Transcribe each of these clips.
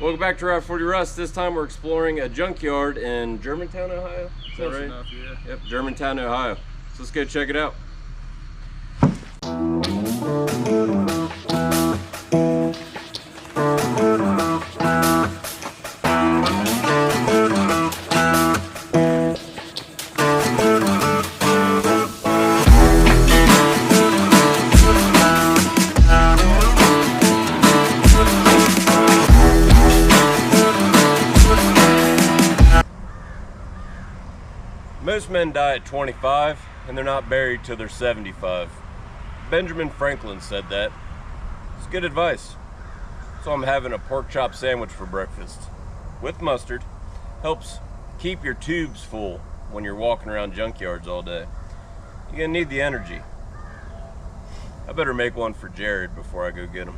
Welcome back to Route 40 Rust. This time we're exploring a junkyard in Germantown, Ohio. Is that right? Enough, yeah. Yep, Germantown, Ohio. So let's go check it out. Most men die at 25, and they're not buried till they're 75. Benjamin Franklin said that. It's good advice. So I'm having a pork chop sandwich for breakfast with mustard. Helps keep your tubes full when you're walking around junkyards all day. You're gonna need the energy. I better make one for Jared before I go get him.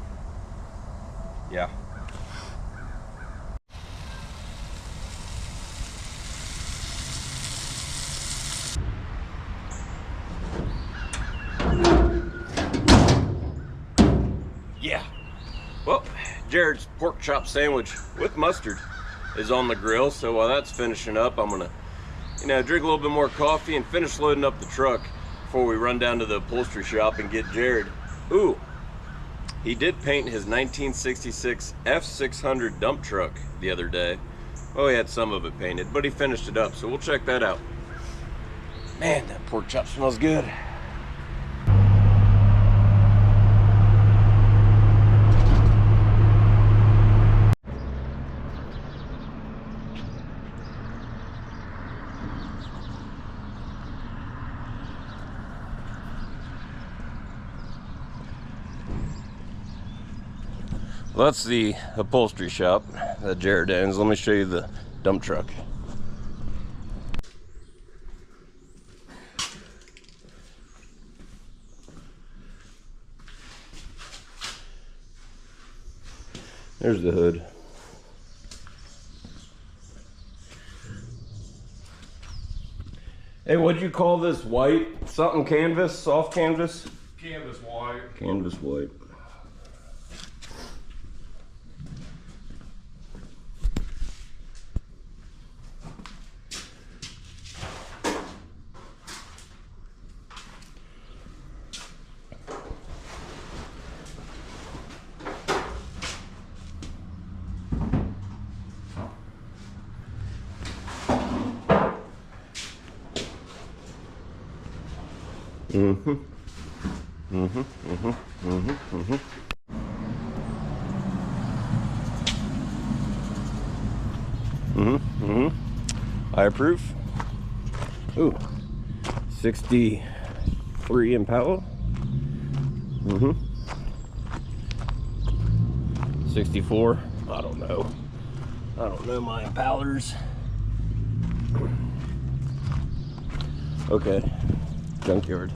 Yeah. Yeah. Well, Jared's pork chop sandwich with mustard is on the grill, so while that's finishing up, I'm gonna, drink a little bit more coffee and finish loading up the truck before we run down to the upholstery shop and get Jared. Ooh, he did paint his 1966 F600 dump truck the other day. Well, he had some of it painted, but he finished it up, so we'll check that out. Man, that pork chop smells good. Well, that's the upholstery shop that Jared owns. Let me show you the dump truck. There's the hood. Hey, what'd you call this? White? Something canvas? Soft canvas? Canvas white. Canvas white. I approve. Ooh, 63 Impala. 64. I don't know my Impalas. Okay, junkyard.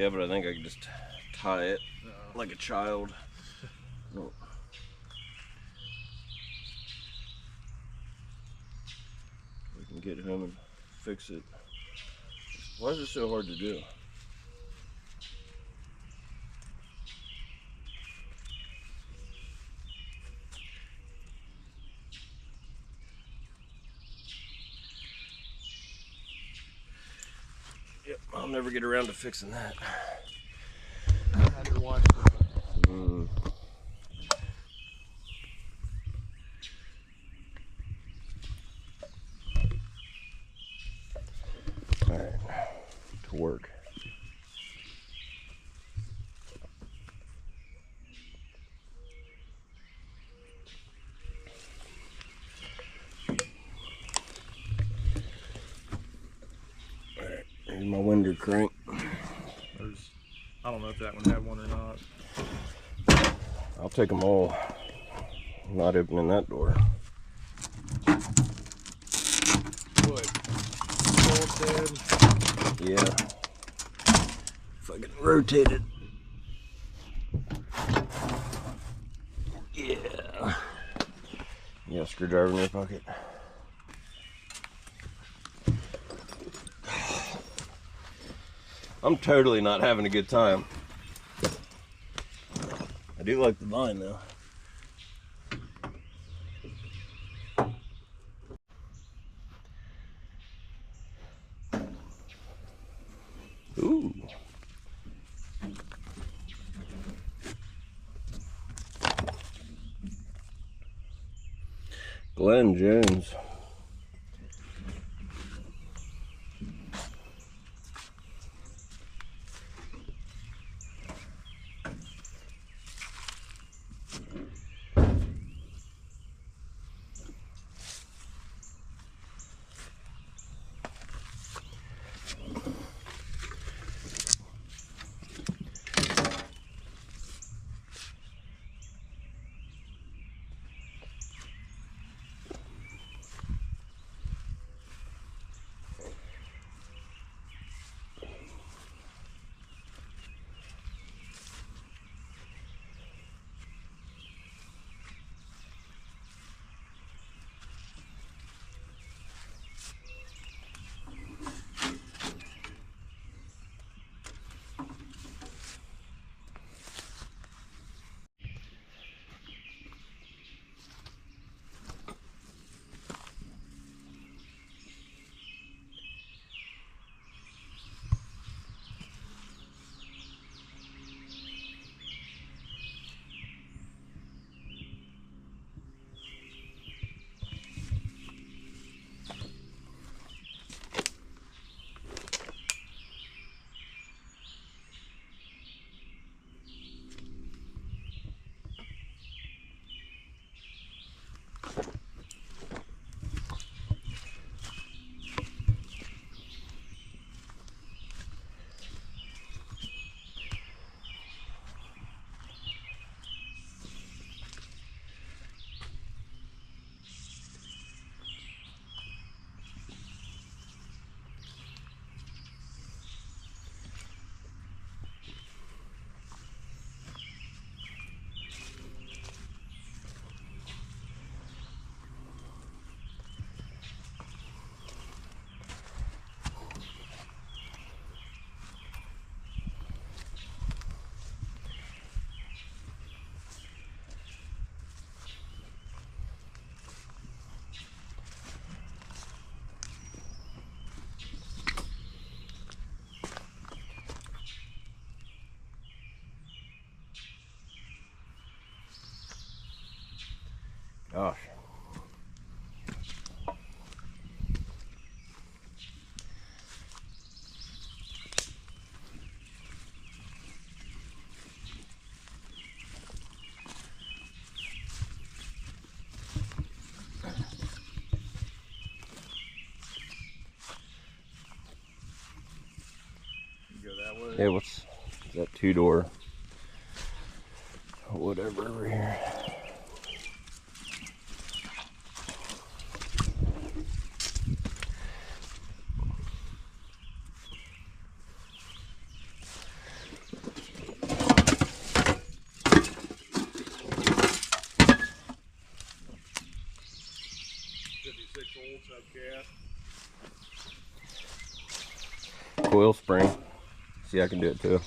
Yeah, but I think I can just tie it like a child. Oh. We can get home and fix it. Why is it so hard to do? Yep, I'll never get around to fixing that. I had to watch it. All right, to work. All right, here's my winder crank. I don't know if that one had one or not. I'll take them all. I'm not opening that door. What? Bolt dead? Yeah. If I can rotate it. Yeah. You got a screwdriver in your pocket? I'm totally not having a good time. I do like the vine though. Ooh. Glenn Jones. Gosh. You go that way? Yeah, what's that two-door? Whatever over here. What's up, Cat? Coil spring. See, I can do it too.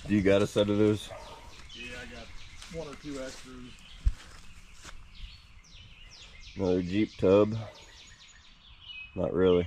Do you got a set of those? Yeah, I got 1 or 2 extras. Another Jeep tub. Not really.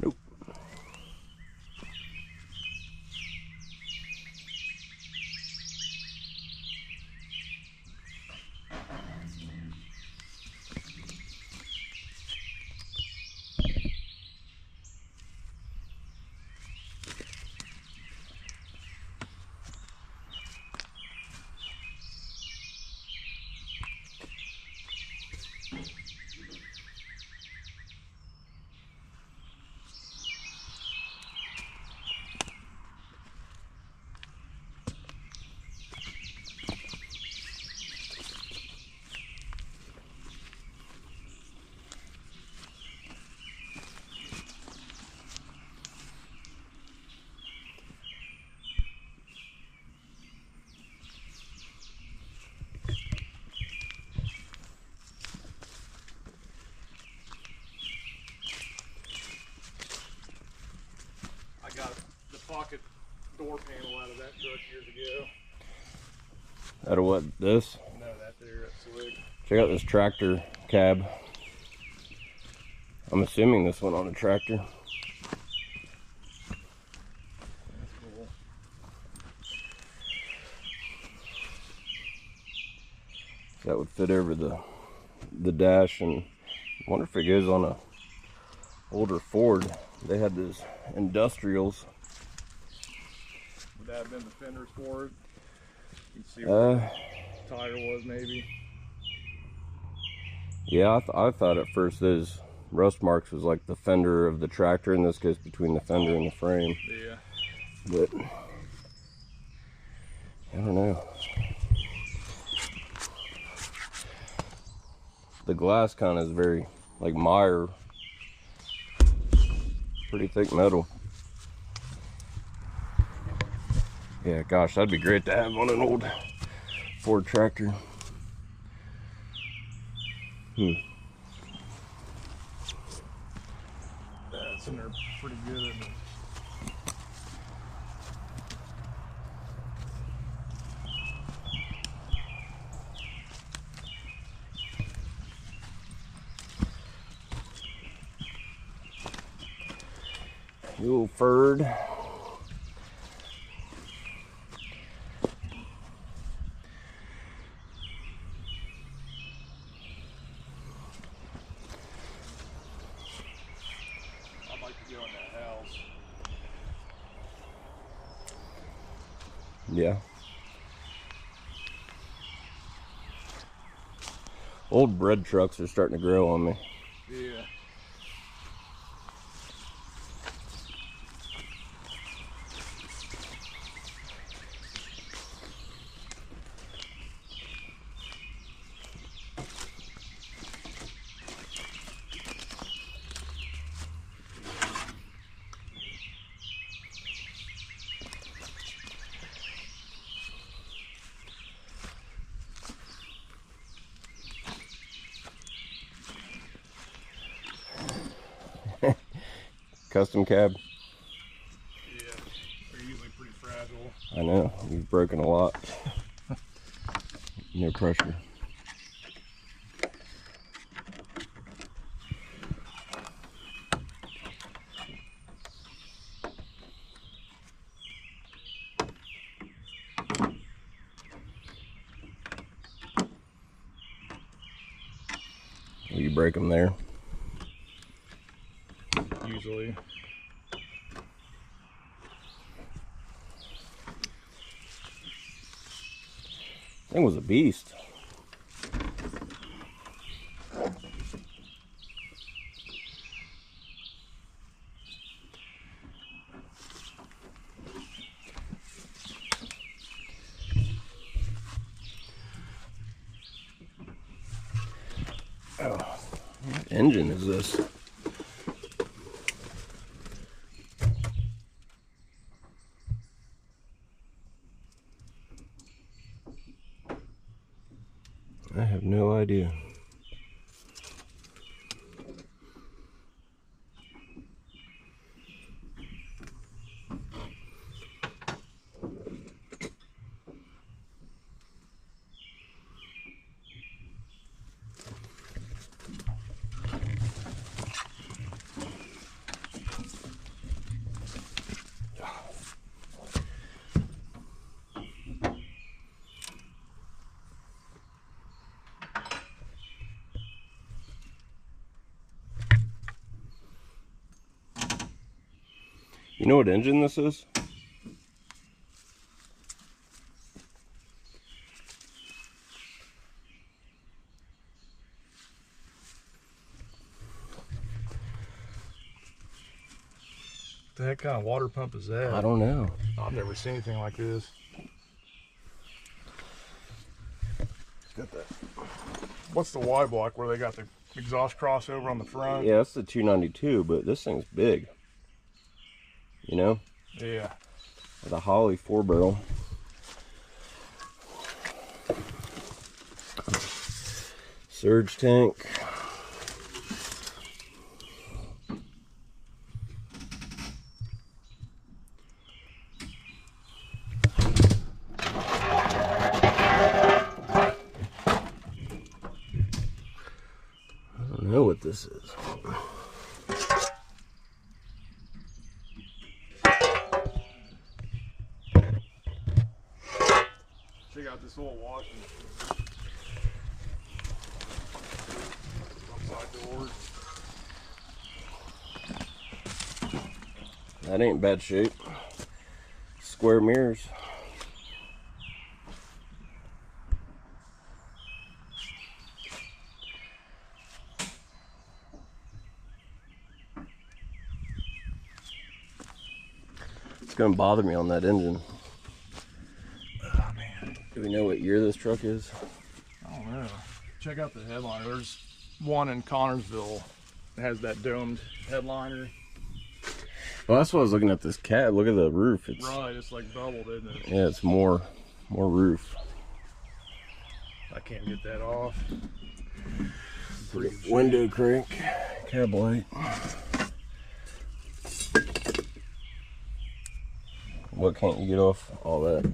Nope. I got the pocket door panel out of that truck years ago. Out of what? This? No, that there, that's slick. Check out this tractor cab. I'm assuming this went on a tractor. That's cool. That would fit over the dash, and I wonder if it goes on a older Ford. They had those industrials. Would that have been the fenders for it? You can see where the tire was, maybe. Yeah, I thought at first those rust marks was like the fender of the tractor, and this goes between the fender and the frame. Yeah. But I don't know. The glass kind of is very like Meyer. Pretty thick metal. Yeah, gosh, that'd be great to have on an old Ford tractor. That's in there pretty good, isn't it? You old Ford. I'd like to go in that house. Yeah. Old bread trucks are starting to grow on me. Yeah. Custom cab. Yeah. They're usually pretty fragile. I know, you've broken a lot. No pressure. Will you break them there? Usually. Thing was a beast. Oh, what engine is this? I have no idea. You know what engine this is? What the heck kind of water pump is that? I don't know. I've never seen anything like this. Got that. What's the Y block where they got the exhaust crossover on the front? Yeah, that's the 292, but this thing's big. You know? Yeah. The Holly 4-barrel. Surge tank. I don't know what this is. Check out this old washing machine. Outside doors. That ain't bad shape. Square mirrors. It's gonna bother me on that engine. Oh man. Do we know what year this truck is? I don't know. Check out the headliner. There's one in Connorsville that has that domed headliner. Well, that's what I was looking at this cab. Look at the roof. It's Right, it's like doubled, isn't it? yeah, it's more roof. I can't get that off. Window crank, cab light. What can't you get off? All that.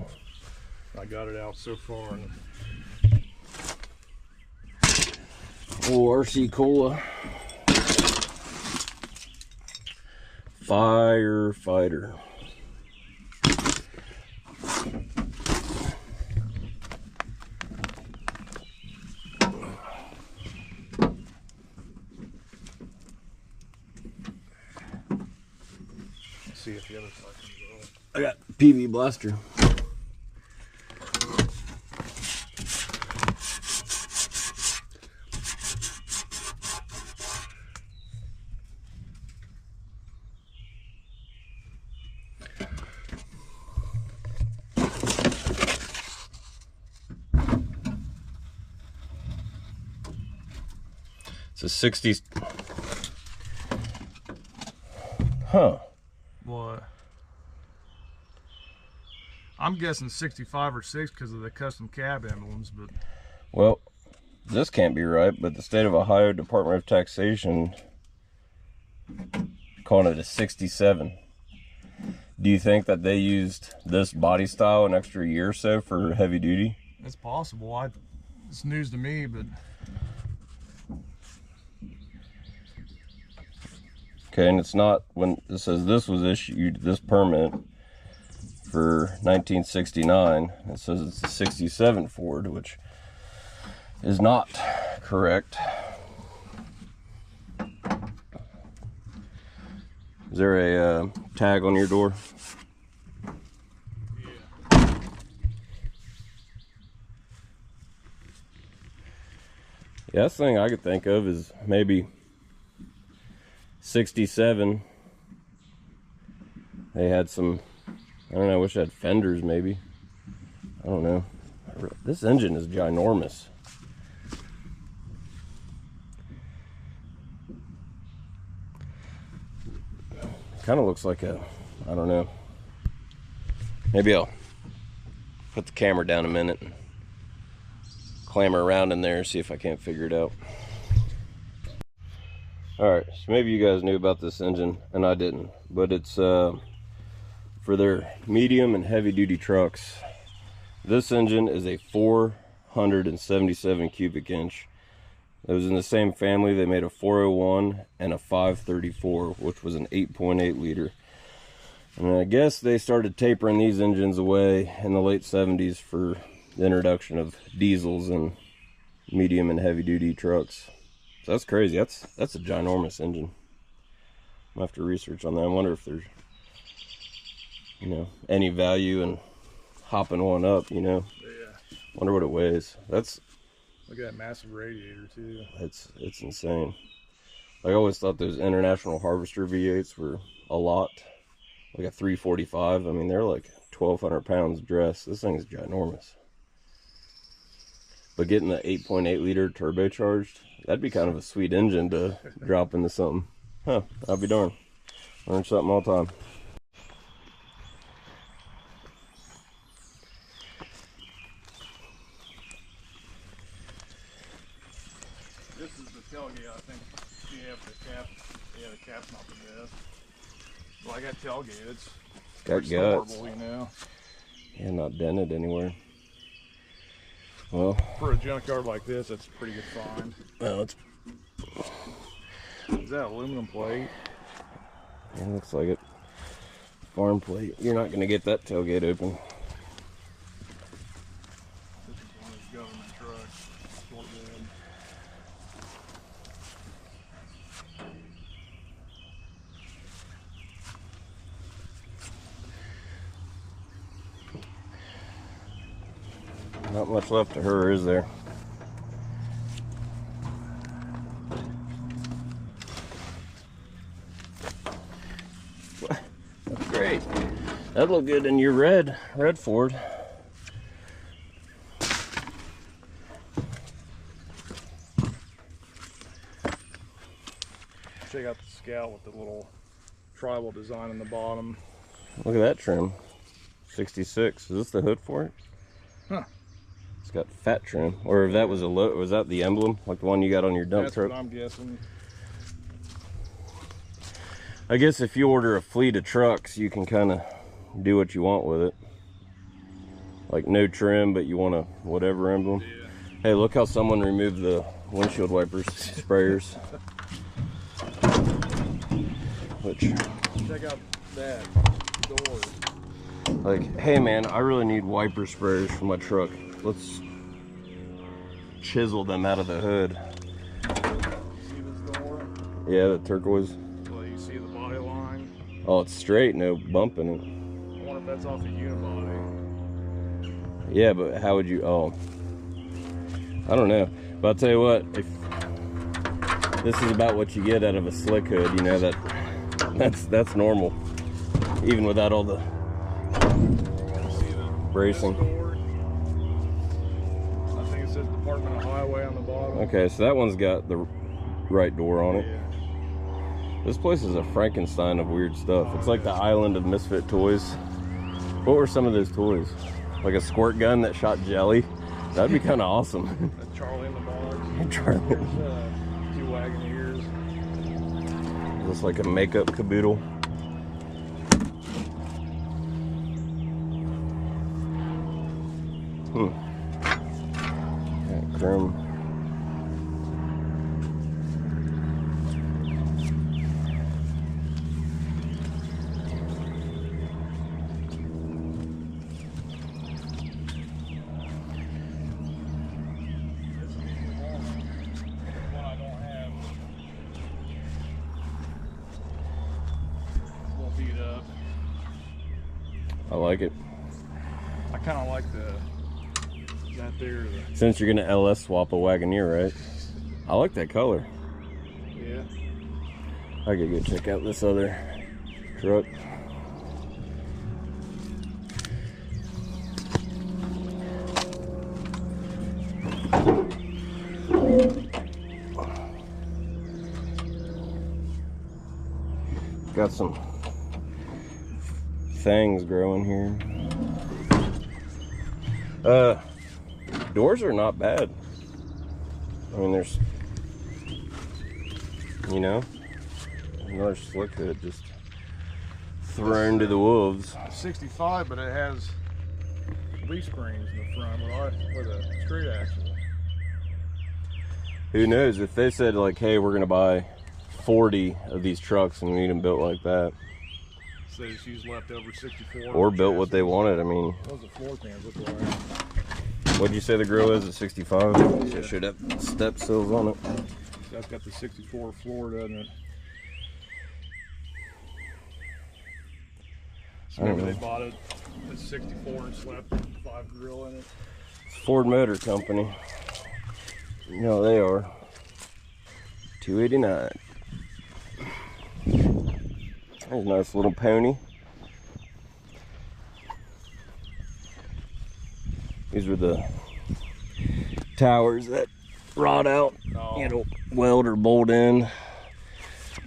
I got it out so far. And Oh, RC Cola. Firefighter. let's see if the other side can go. I got PV Blaster. It's a 60s. Huh. What? I'm guessing 65 or 6 because of the custom cab emblems, but Well, this can't be right, but the state of Ohio Department of Taxation calling it a 67. Do you think that they used this body style an extra year or so for heavy duty? it's possible. It's news to me, but Okay, and it's not, when it says this was issued, this permit for 1969, it says it's a 67 Ford, which is not correct. Is there a tag on your door? yeah. Best thing I could think of is maybe 67. They had some, I don't know, I wish I had fenders maybe. I don't know. This engine is ginormous. Kind of looks like a, I don't know. Maybe I'll put the camera down a minute and clamber around in there, see if I can't figure it out. Alright, so maybe you guys knew about this engine and I didn't, but it's for their medium and heavy duty trucks. This engine is a 477 cubic inch. It was in the same family. They made a 401 and a 534, which was an 8.8 liter. And I guess they started tapering these engines away in the late 70s for the introduction of diesels and medium and heavy duty trucks. So that's crazy. That's a ginormous engine. I'll have to research on that. I wonder if there's, you know, any value in hopping one up, you know. Yeah. Wonder what it weighs. That's, look at that massive radiator too. it's insane. I always thought those International Harvester V8s were a lot. Like a 345. I mean, they're like 1,200 pounds dressed. This thing is ginormous. But getting the 8.8 liter turbocharged, that'd be kind of a sweet engine to drop into something. Huh, I'll be darned. Learn something all the time. This is the tailgate, I think. You have the cap. Yeah, the cap's not the best. Well, I got tailgate. It's Got guts. you know. Yeah, not dented anywhere. Well, For a junkyard like this, that's a pretty good find. well, it's, Is that aluminum plate? it looks like it. Farm plate. You're not going to get that tailgate open. This is one of his government trucks. Short bed. Not much left to her, is there? That's great. That'd look good in your red Ford. Check out the Scout with the little tribal design in the bottom. Look at that trim. 66. Is this the hood for it? Huh. It's got fat trim. Or if that was was that the emblem? Like the one you got on your dump That's truck? what I'm guessing. I guess if you order a fleet of trucks, you can kind of do what you want with it. Like no trim, but you want a whatever emblem. Yeah. Hey, look how someone removed the windshield wipers sprayers. Which, Check out that door. like, hey man, I really need wiper sprayers for my truck. Let's chisel them out of the hood. See this door? Yeah, the turquoise. Well, you see the body line. Oh, it's straight, no bump in it. I wonder if that's off the unibody. Yeah, but how would you? Oh, I don't know. But I'll tell you what, if this is about what you get out of a slick hood, you know that's normal, even without all the See the bracing. door? I think it says Department of Highway on the bottom. Okay, so that one's got the right door on it. Yeah. This place is a Frankenstein of weird stuff. It's like the island of misfit toys. What were some of those toys? Like a squirt gun that shot jelly? That'd be kind of awesome. That's Charlie in the bars. Charlie. There's 2 Wagoneers. Looks like a makeup caboodle. Got chrome. One I don't have. It's a little beat up. I like it. I kind of like that there. Since you're gonna LS swap a Wagoneer, right? I like that color. Yeah. I could go check out this other truck. Got some things growing here. Doors are not bad. I mean, there's, you know, another slick hood just thrown to the wolves. 65, but it has leaf springs in the front with a straight axle. Who knows, if they said like, hey, we're gonna buy 40 of these trucks and we need them built like that. So they just use leftover 64. Or built what they wanted, I mean. Those are floor pans look like. What'd you say the grill is at 65? Yeah. It should have step sills on it. That's got the 64 floor, doesn't it? So maybe they bought it at 64 and slapped 5 grill in it. It's Ford Motor Company. You know they are. $289. There's a nice little pony. These were the towers that rot out. You know, weld or bolt in.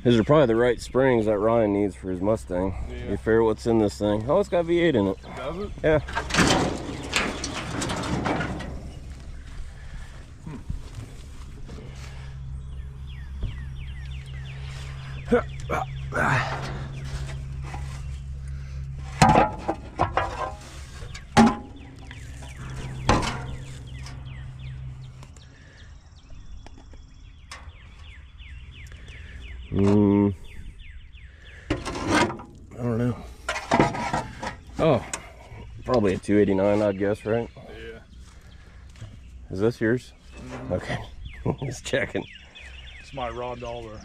These are probably the right springs that Ryan needs for his Mustang. Yeah. You figure what's in this thing? Oh, it's got V8 in it. Does it? Yeah. I don't know. Oh, probably a 289, I'd guess, right? Yeah. Is this yours? Okay. Just checking. This might robbed all the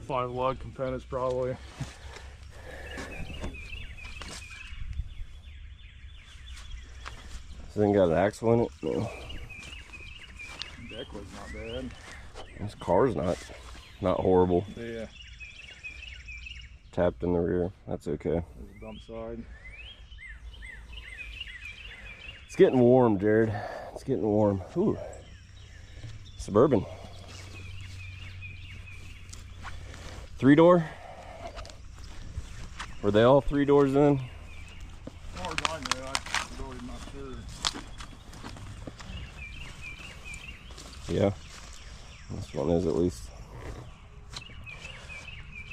5 lug components probably. This thing got an axle in it? No. Deck was not bad. This car's not horrible. Yeah. Tapped in the rear. That's okay. There's a dump side. It's getting warm, Jared. It's getting warm. Ooh. Suburban. 3-door? Were they all 3 doors in? As far as I know, I'm really not sure. Yeah. This one is at least.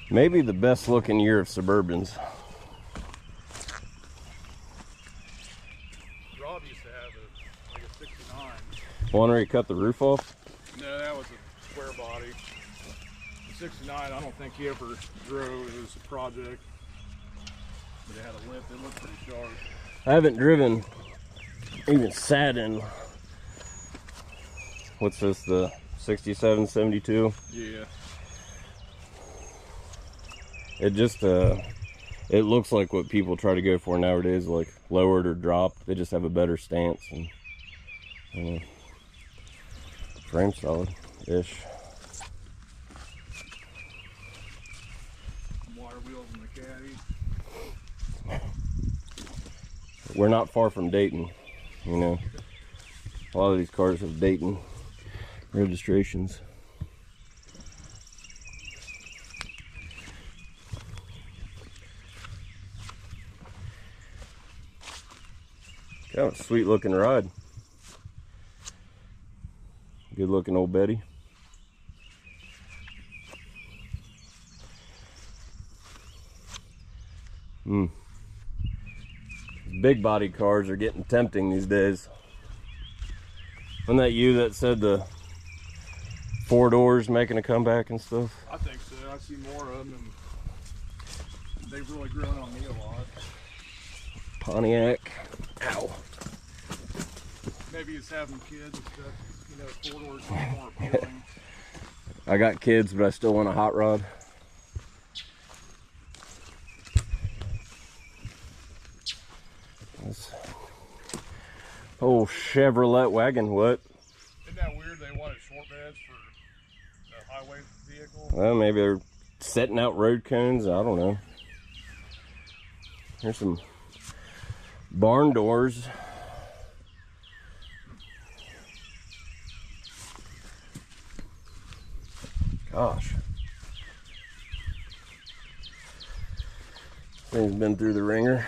Maybe the best looking year of Suburbans. Rob used to have like a 69. One where he cut the roof off? No, that was a square body. The 69, I don't think he ever drove. It was a project. But it had a lift. It looked pretty sharp. I haven't driven, even sat in, what's this, the 67, 72? Yeah. It just, it looks like what people try to go for nowadays, like lowered or dropped. They just have a better stance and, you know, frame solid-ish. Water wheels in the caddy. We're not far from Dayton, you know. A lot of these cars have Dayton registrations. Got a sweet looking ride. Good looking old Betty. Big body cars are getting tempting these days. Wasn't that you that said the 4 doors making a comeback and stuff? I think so. I see more of them, and they've really grown on me a lot. Pontiac. Ow. Maybe it's having kids and stuff. You know, 4 doors is more appealing. I got kids, but I still want a hot rod. This old Chevrolet wagon, what? Isn't that weird? They wanted short beds vehicle? Well, maybe they're setting out road cones. I don't know. Here's some barn doors. Gosh. Thing's been through the ringer.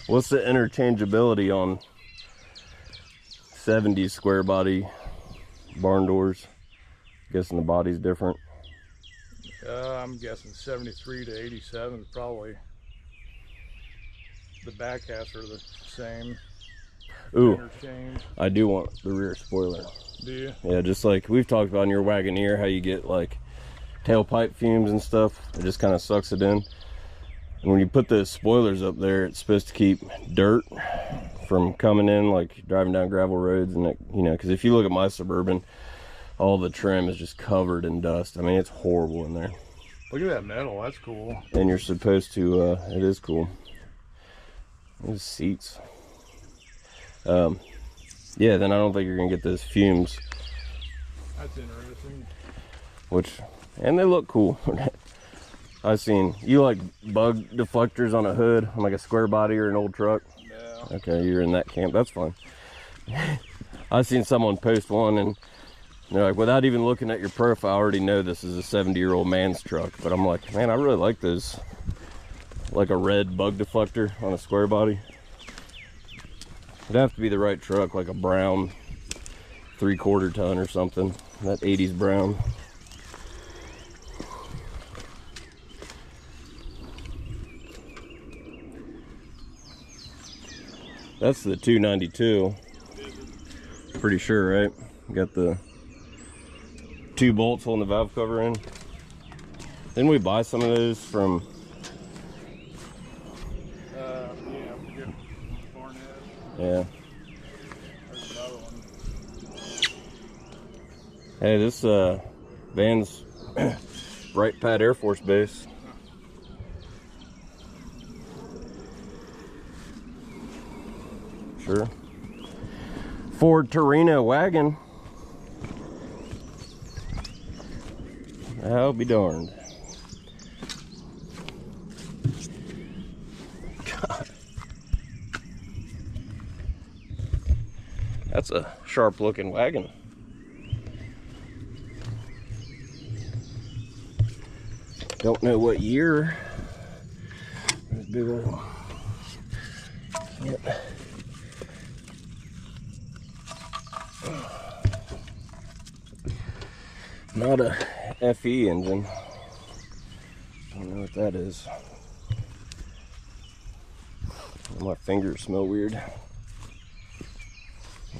What's the interchangeability on 70s square body barn doors? Guessing the body's different. I'm guessing 73 to 87 is probably. The back halves are the same. Ooh, Interchange. I do want the rear spoiler. Do you? Yeah, just like we've talked about in your Wagoneer, how you get like tailpipe fumes and stuff. It just kind of sucks it in. And when you put the spoilers up there, it's supposed to keep dirt from coming in, like driving down gravel roads. And it, you know, because if you look at my Suburban, all the trim is just covered in dust. I mean, it's horrible in there. Look at that metal, that's cool. And you're supposed to, it is cool. These seats. Yeah, then I don't think you're gonna get those fumes. That's interesting. Which, and they look cool. I've seen, you like bug deflectors on a hood, on like a square body or an old truck? Yeah. Okay, you're in that camp, that's fine. I've seen someone post one and they're like, without even looking at your profile, I already know this is a 70-year-old man's truck. But I'm like, man, I really like those. Like a red bug deflector on a square body. It'd have to be the right truck, like a brown 3/4 ton or something. That 80s brown. That's the 292. Pretty sure, right? Got the 2 bolts holding the valve cover in. Didn't we buy some of those from? Yeah, Barnett. Yeah. There's another one. Hey, this van's Bright Pad Air Force Base. Sure. Ford Torino wagon. I'll be darned. God. That's a sharp looking wagon. Don't know what year. Big old. Yep. Not a FE engine. I don't know what that is. My fingers smell weird.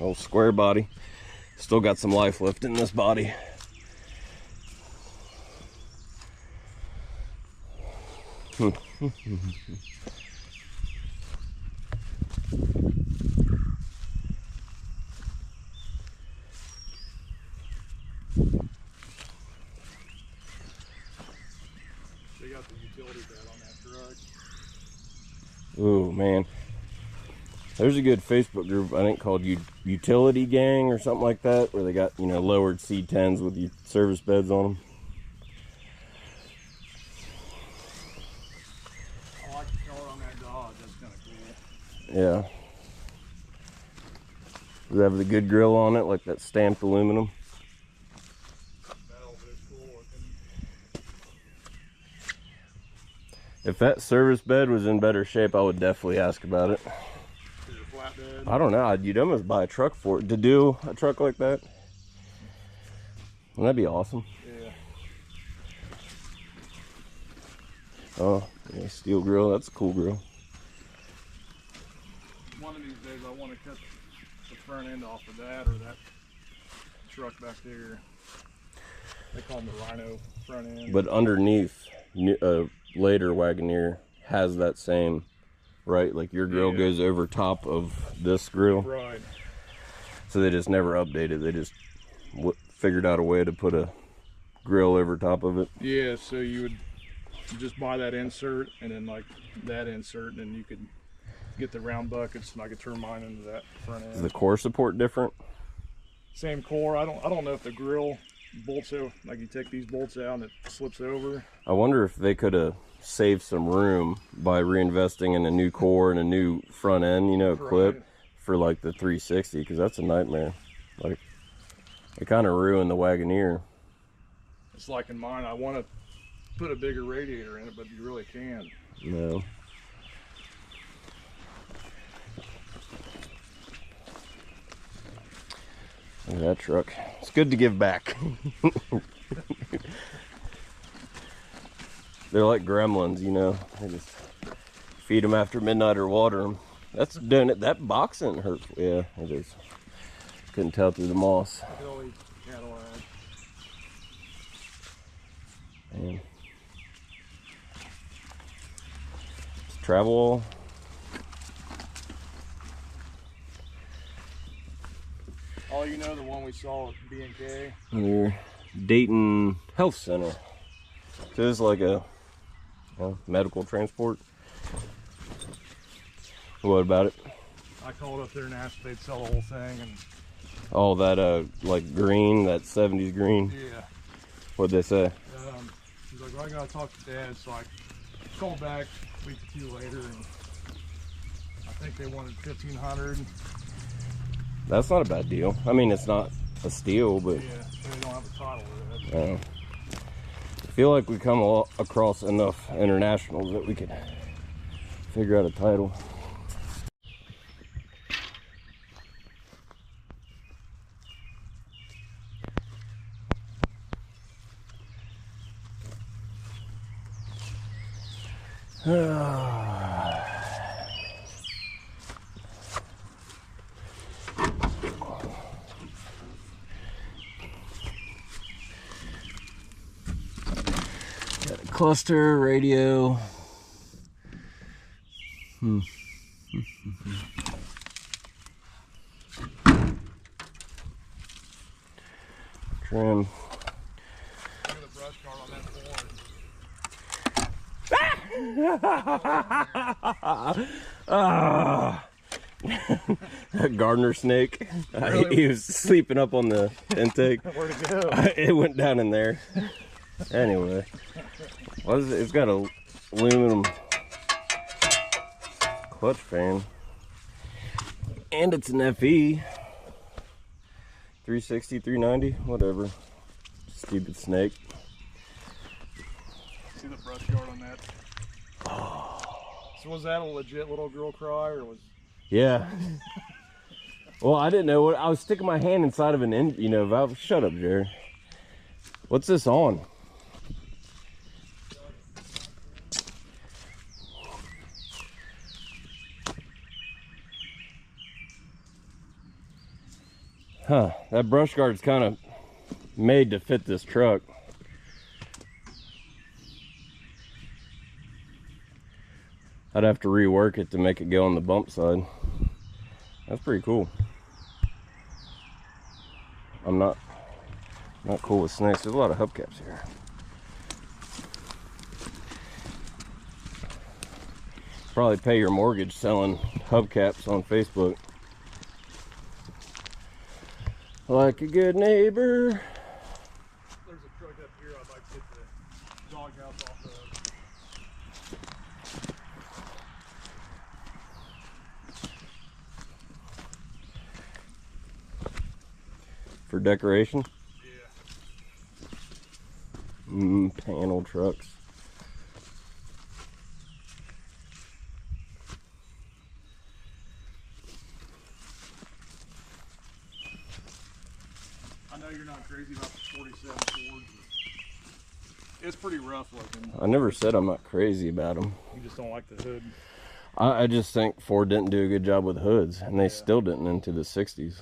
Old square body. Still got some life left in this body. They got the utility bed on that truck. Ooh, man. There's a good Facebook group, I think, called Utility Gang or something like that, where they got, you know, lowered C10s with service beds on them. I like the color on that Dodge. That's kind of cool. Yeah. Does it have the good grill on it, like that stamped aluminum? Metal, but it's cool looking. If that service bed was in better shape, I would definitely ask about it. Is it a flatbed? I don't know. You'd almost buy a truck for it. To do a truck like that? Wouldn't that be awesome? Yeah. Oh, yeah, steel grill. That's a cool grill. One of these days I want to cut the front end off of that or that truck back there. They call them the Rhino front end. But underneath, later Wagoneer has that same, right? Like your grill goes over top of this grill. Right. So they just never updated. They just figured out a way to put a grill over top of it. Yeah, so you would just buy that insert and then like that insert, and then you could get the round buckets, and I could turn mine into that front end. Is the core support different? Same core. I don't know if the grill bolts out, like you take these bolts out and it slips over. I wonder if they could have saved some room by reinvesting in a new core and a new front end, you know, clip for like the 360, because that's a nightmare. Like, it kind of ruined the Wagoneer. It's like in mine, I want to put a bigger radiator in it, but you really can't. No. Look at that truck. It's good to give back. They're like gremlins, you know. They just feed them after midnight or water them. That's doing it. That boxing hurts. Yeah, it is. Couldn't tell through the moss. Man. It's travel. Oh, you know the one we saw at B&K? Near Dayton Health Center. So it's like a medical transport. What about it? I called up there and asked if they'd sell the whole thing, and oh, that like green, that 70s green. Yeah. What'd they say? He's like, well, I gotta talk to Dad. So I called back a week or two later, and I think they wanted $1,500. That's not a bad deal. I mean, it's not a steal, but yeah, they don't have a title with it. I feel like we come across enough internationals that we could figure out a title. Got a cluster, radio. Trim. Look at the brush guard on that That gardener snake. Really? He was sleeping up on the intake. Where'd it go? It went down in there. Anyway, what is it? It's got a aluminum clutch fan, and it's an FE 360, 390, whatever. Stupid snake. See the brush guard on that? Oh. So was that a legit little girl cry, or was? Yeah. Well, I didn't know what I was sticking my hand inside of an valve. Shut up, Jared. What's this on? Huh, that brush guard's kind of made to fit this truck. I'd have to rework it to make it go on the bump side. That's pretty cool. I'm not cool with snakes. There's a lot of hubcaps here. Probably pay your mortgage selling hubcaps on Facebook. Like a good neighbor. There's a truck up here I'd like to get the doghouse off of. For decoration? Yeah. Panel trucks. I know you're not crazy about the 47 Fords. It's pretty rough looking. I never said I'm not crazy about them. You just don't like the hood. I just think Ford didn't do a good job with hoods, and they still didn't into the 60s.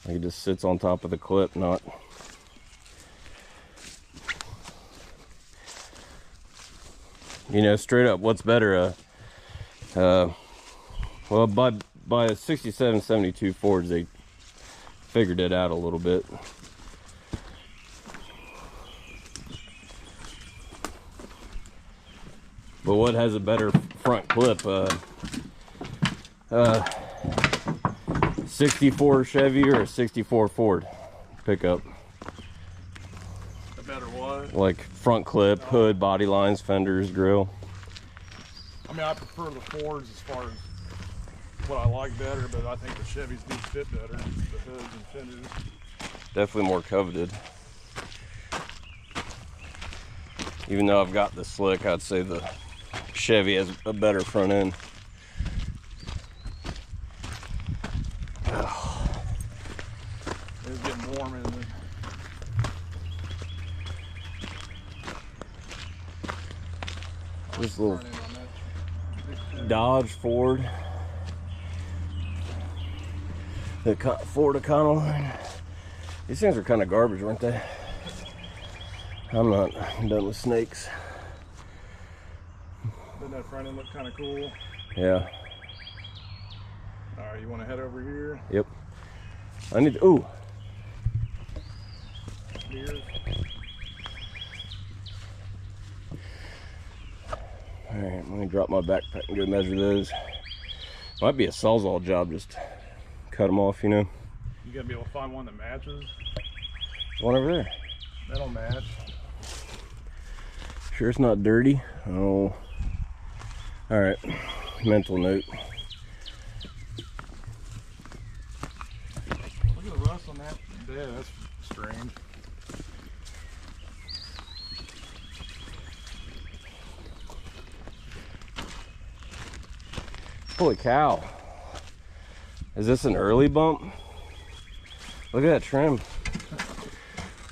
Like, it just sits on top of the clip, not... You know, straight up, what's better? Well, by a 67, 72 Fords, they figured it out a little bit. But what has a better front clip? 64 Chevy or a 64 Ford pickup? A better what? Like front clip, hood, body lines, fenders, grill. I mean, I prefer the Fords as far as what I like better, but I think the Chevys do fit better, the hoods and fenders. Definitely more coveted. Even though I've got the slick, I'd say the Chevy has a better front end. It's getting warm in there. This little Dodge Ford, the Ford Econoline. These things are kind of garbage, weren't they? I'm not done with snakes. Doesn't that front end look kind of cool? Yeah. All right, you want to head over here? Yep. I need to, ooh. Here. All right, let me drop my backpack and go measure those. Might be a Sawzall job, just cut them off, you know. You gotta be able to find one that matches. One over there. That'll match. Sure it's not dirty? Oh. All right, mental note. Look at the rust on that bed, that's strange. Holy cow. Is this an early bump? Look at that trim.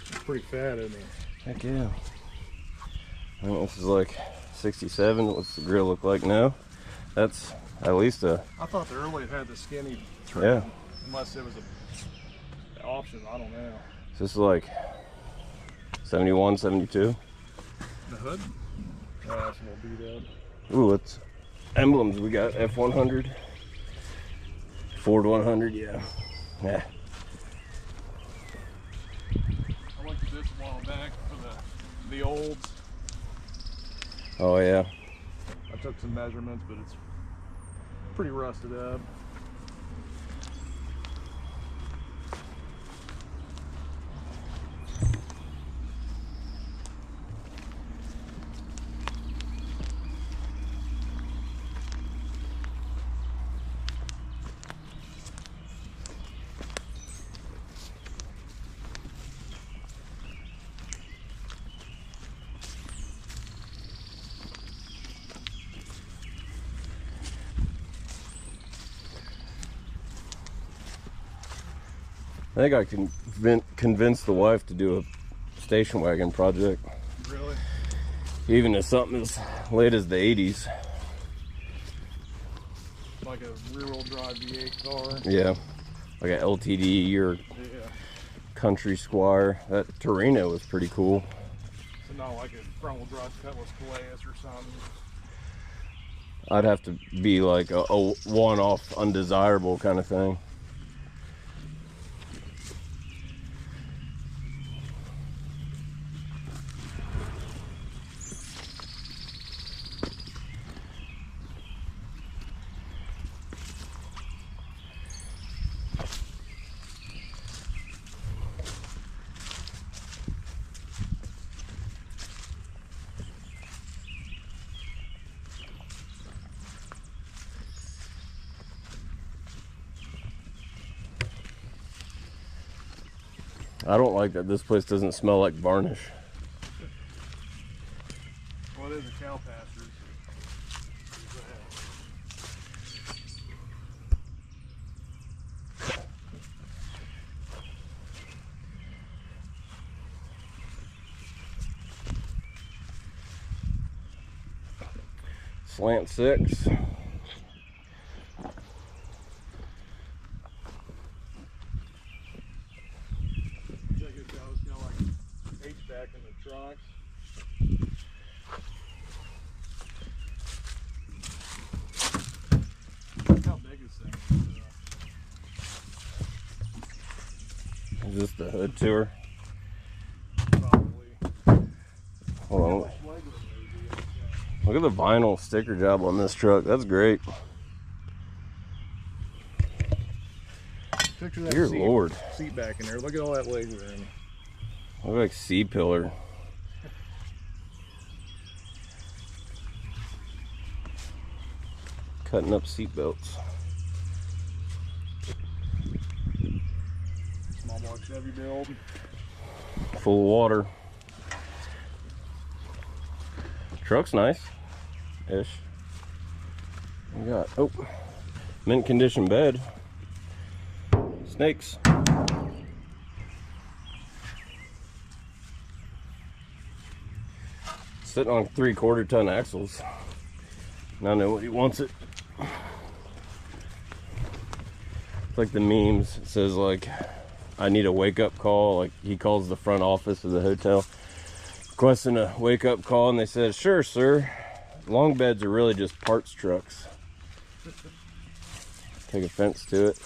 It's pretty fat, isn't it? Heck yeah. I think this is like 67. What's the grill look like now? That's at least a... I thought the early had the skinny trim. Yeah. Unless it was an option, I don't know. This is like 71, 72. The hood? Oh, that's a little beat up. Ooh, it's emblems. We got F100, Ford 100, yeah. Yeah. I looked at this a while back for the olds. Oh yeah. I took some measurements, but it's pretty rusted up. I think I can convince the wife to do a station wagon project. Really? Even if something as late as the 80s. Like a rear-wheel drive V8 car. Yeah. Like an LTD or Yeah. Country Squire. That Torino was pretty cool. So not like a front-wheel drive Cutlass Peleus or something. I'd have to be like a one-off undesirable kind of thing. I don't like that this place doesn't smell like varnish. Well, it is a cow pasture. Slant 6. Trucks. Look how big this thing is. Is this the hood tour? Probably. Hold on. Look at the vinyl sticker job on this truck. That's great. Picture that Dear Lord. Seat back in there. Look at all that leg room. Look like C-pillar. Cutting up seat belts. Small block Chevy build. Full of water. Truck's nice-ish. We got, oh, mint condition bed. Snakes. Sitting on 3/4 ton axles. Now nobody wants it. It's like the memes. It says like, I need a wake-up call. Like he calls the front office of the hotel requesting a wake-up call, and they said, sure sir, long beds are really just parts trucks. Take offense to it.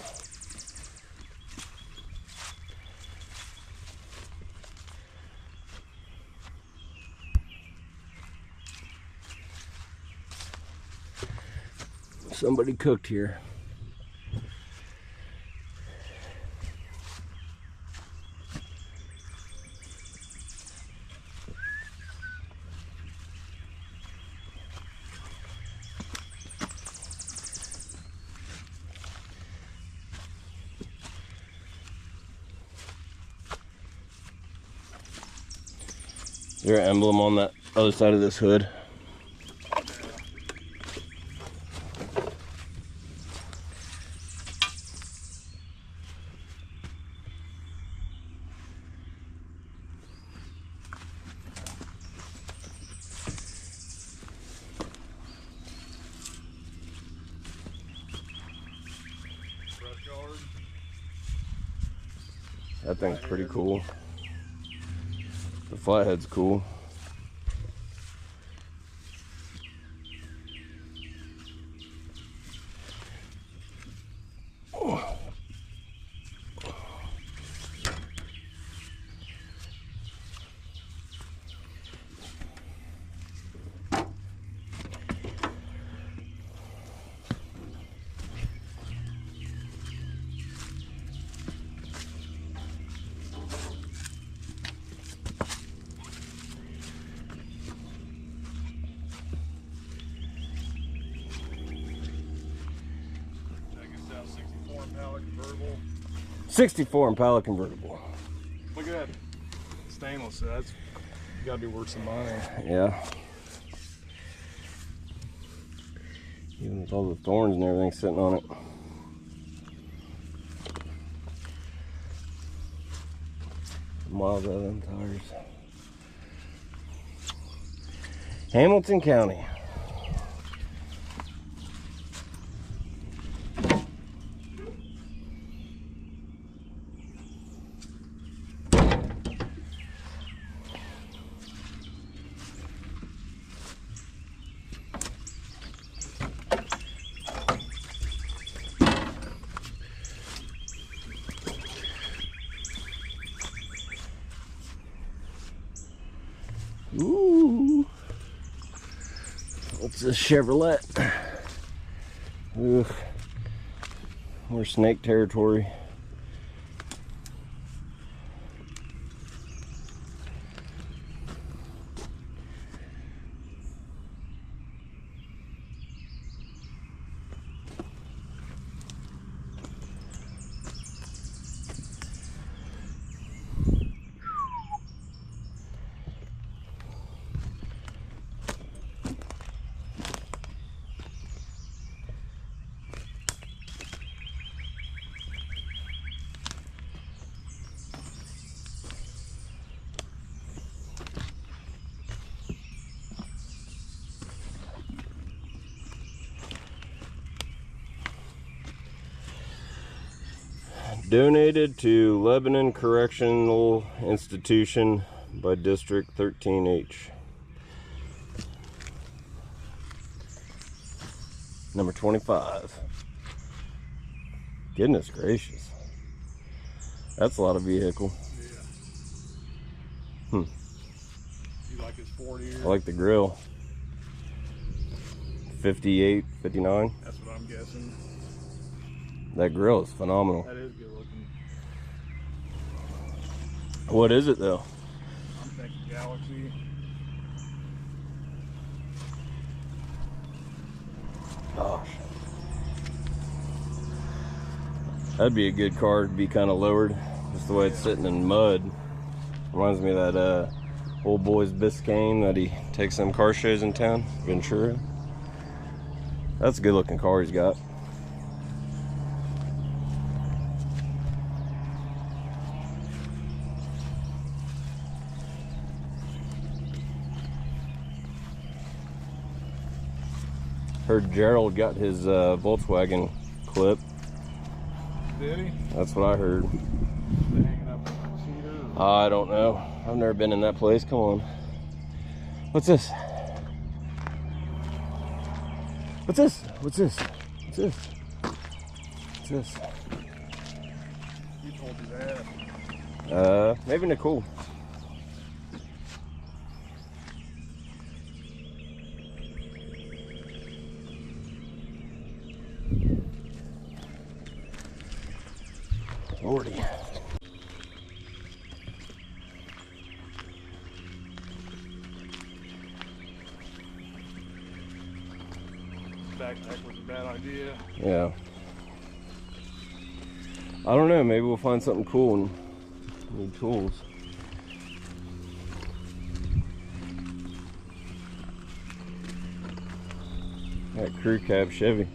Somebody cooked here. Is there an emblem on that other side of this hood? That thing's pretty cool. The flathead's cool. Check this out, 64 Impala convertible. 64 Impala convertible. Look at that stainless. That's gotta be worth some money. Yeah. Even with all the thorns and everything sitting on it. Miles out of them tires. Hamilton County. Ooh, what's this Chevrolet? Ugh, more snake territory. Donated to Lebanon Correctional Institution by District 13H. Number 25. Goodness gracious. That's a lot of vehicle. Yeah. You like his 40 or? I like the grill. 58, 59. That's what I'm guessing. That grill is phenomenal. That is good looking. What is it though? I'm thinking Galaxy. Gosh. That'd be a good car to be kind of lowered, just the way it's sitting in mud. Reminds me of that old boy's Biscayne that he takes them car shows in town, Ventura. That's a good looking car he's got. Heard Gerald got his Volkswagen clip. Did he? That's what I heard. Hanging up on the cedar? I don't know. I've never been in that place. Come on. What's this? What's this? What's this? What's this? What's this? Who told you that? Maybe Nicole. Lordy. Backpack was a bad idea. Yeah. I don't know. Maybe we'll find something cool and need tools. That crew cab Chevy.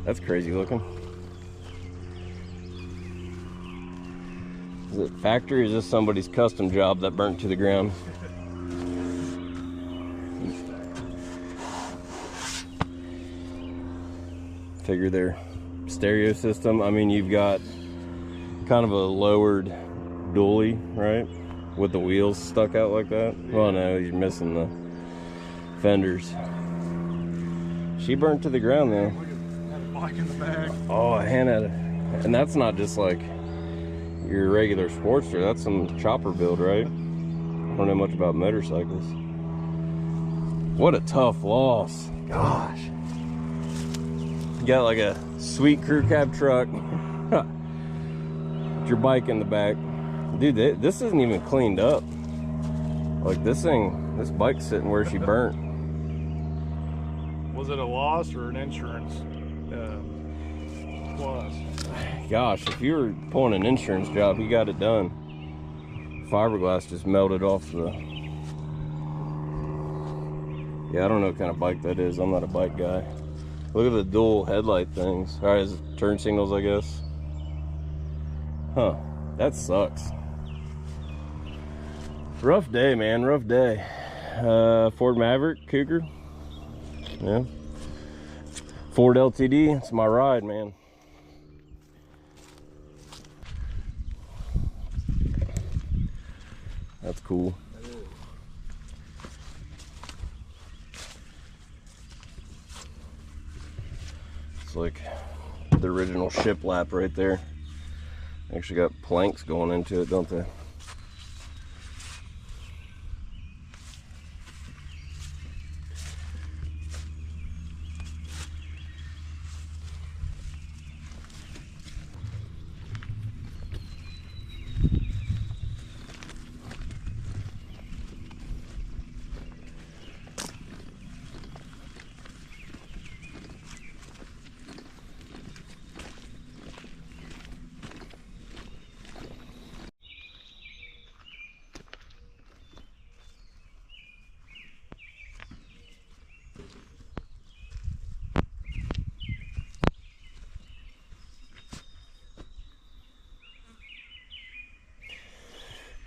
That's crazy looking. Is it factory or is this somebody's custom job that burnt to the ground? Figure their stereo system. I mean, you've got kind of a lowered dually, right? With the wheels stuck out like that. Well, no, you're missing the fenders. She burnt to the ground though. Look at that bike in the back. Oh, Hannah. And that's not just like your regular Sportster. That's some chopper build, right? I don't know much about motorcycles. What a tough loss. Gosh. You got like a sweet crew cab truck. With your bike in the back. Dude, this isn't even cleaned up. Like this bike's sitting where she burnt. Was it a loss or an insurance plus? Gosh, if you were pulling an insurance job, he got it done. Fiberglass just melted off the... Yeah, I don't know what kind of bike that is. I'm not a bike guy. Look at the dual headlight things. All right, it's turn signals, I guess. Huh, that sucks. Rough day, man, rough day. Ford Maverick, Cougar. Yeah. Ford LTD, it's my ride, man. That's cool. It's like the original shiplap right there. Actually got planks going into it, don't they?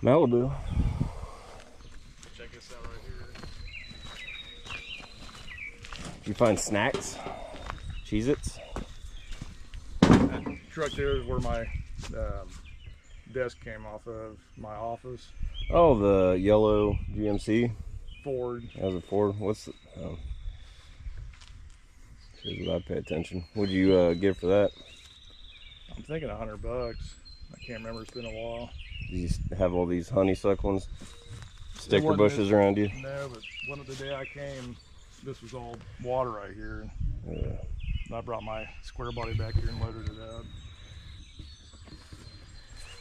Malibu. Check this out right here. Did you find snacks? Cheez-Its? That truck there is where my desk came off of, my office. Oh, the yellow GMC. Ford. That was a Ford. What's the... Shows that I pay attention. What'd you give for that? I'm thinking $100. I can't remember. It's been a while. You have all these honeysuckles, sticker bushes around you? No, but the day I came, this was all water right here. Yeah. And I brought my square body back here and loaded it out.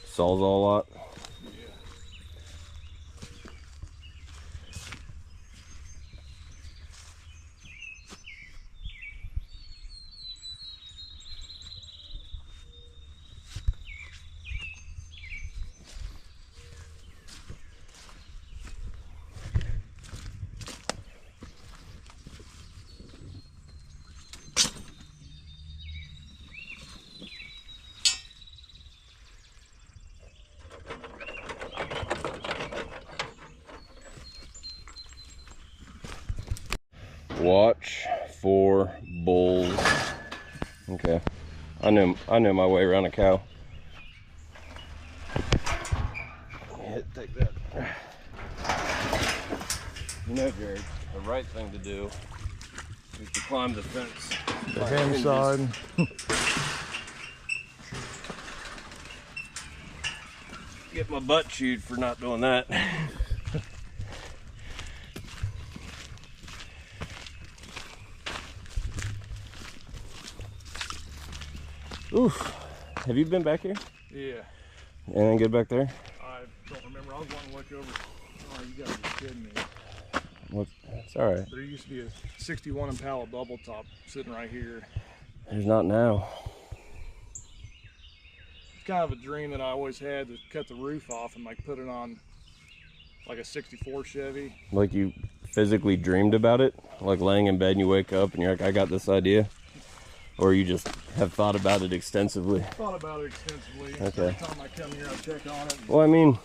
Sawzall lot. Yeah. Watch for bulls. Okay, I know my way around a cow. Yeah, take that. You know, Jared, the right thing to do is to climb the fence. The ham side. Get my butt chewed for not doing that. Oof. Have you been back here? Yeah. Anything good back there? I don't remember. I was wanting to look over. Oh, you gotta be kidding me. Well, it's all right. There used to be a 61 Impala double top sitting right here. There's not now. It's kind of a dream that I always had, to cut the roof off and like put it on like a 64 Chevy. Like you physically dreamed about it? Like laying in bed and you wake up and you're like, I got this idea? Or you just have thought about it extensively? Thought about it extensively. Okay. Every time I come here, I check on it. Well, I mean,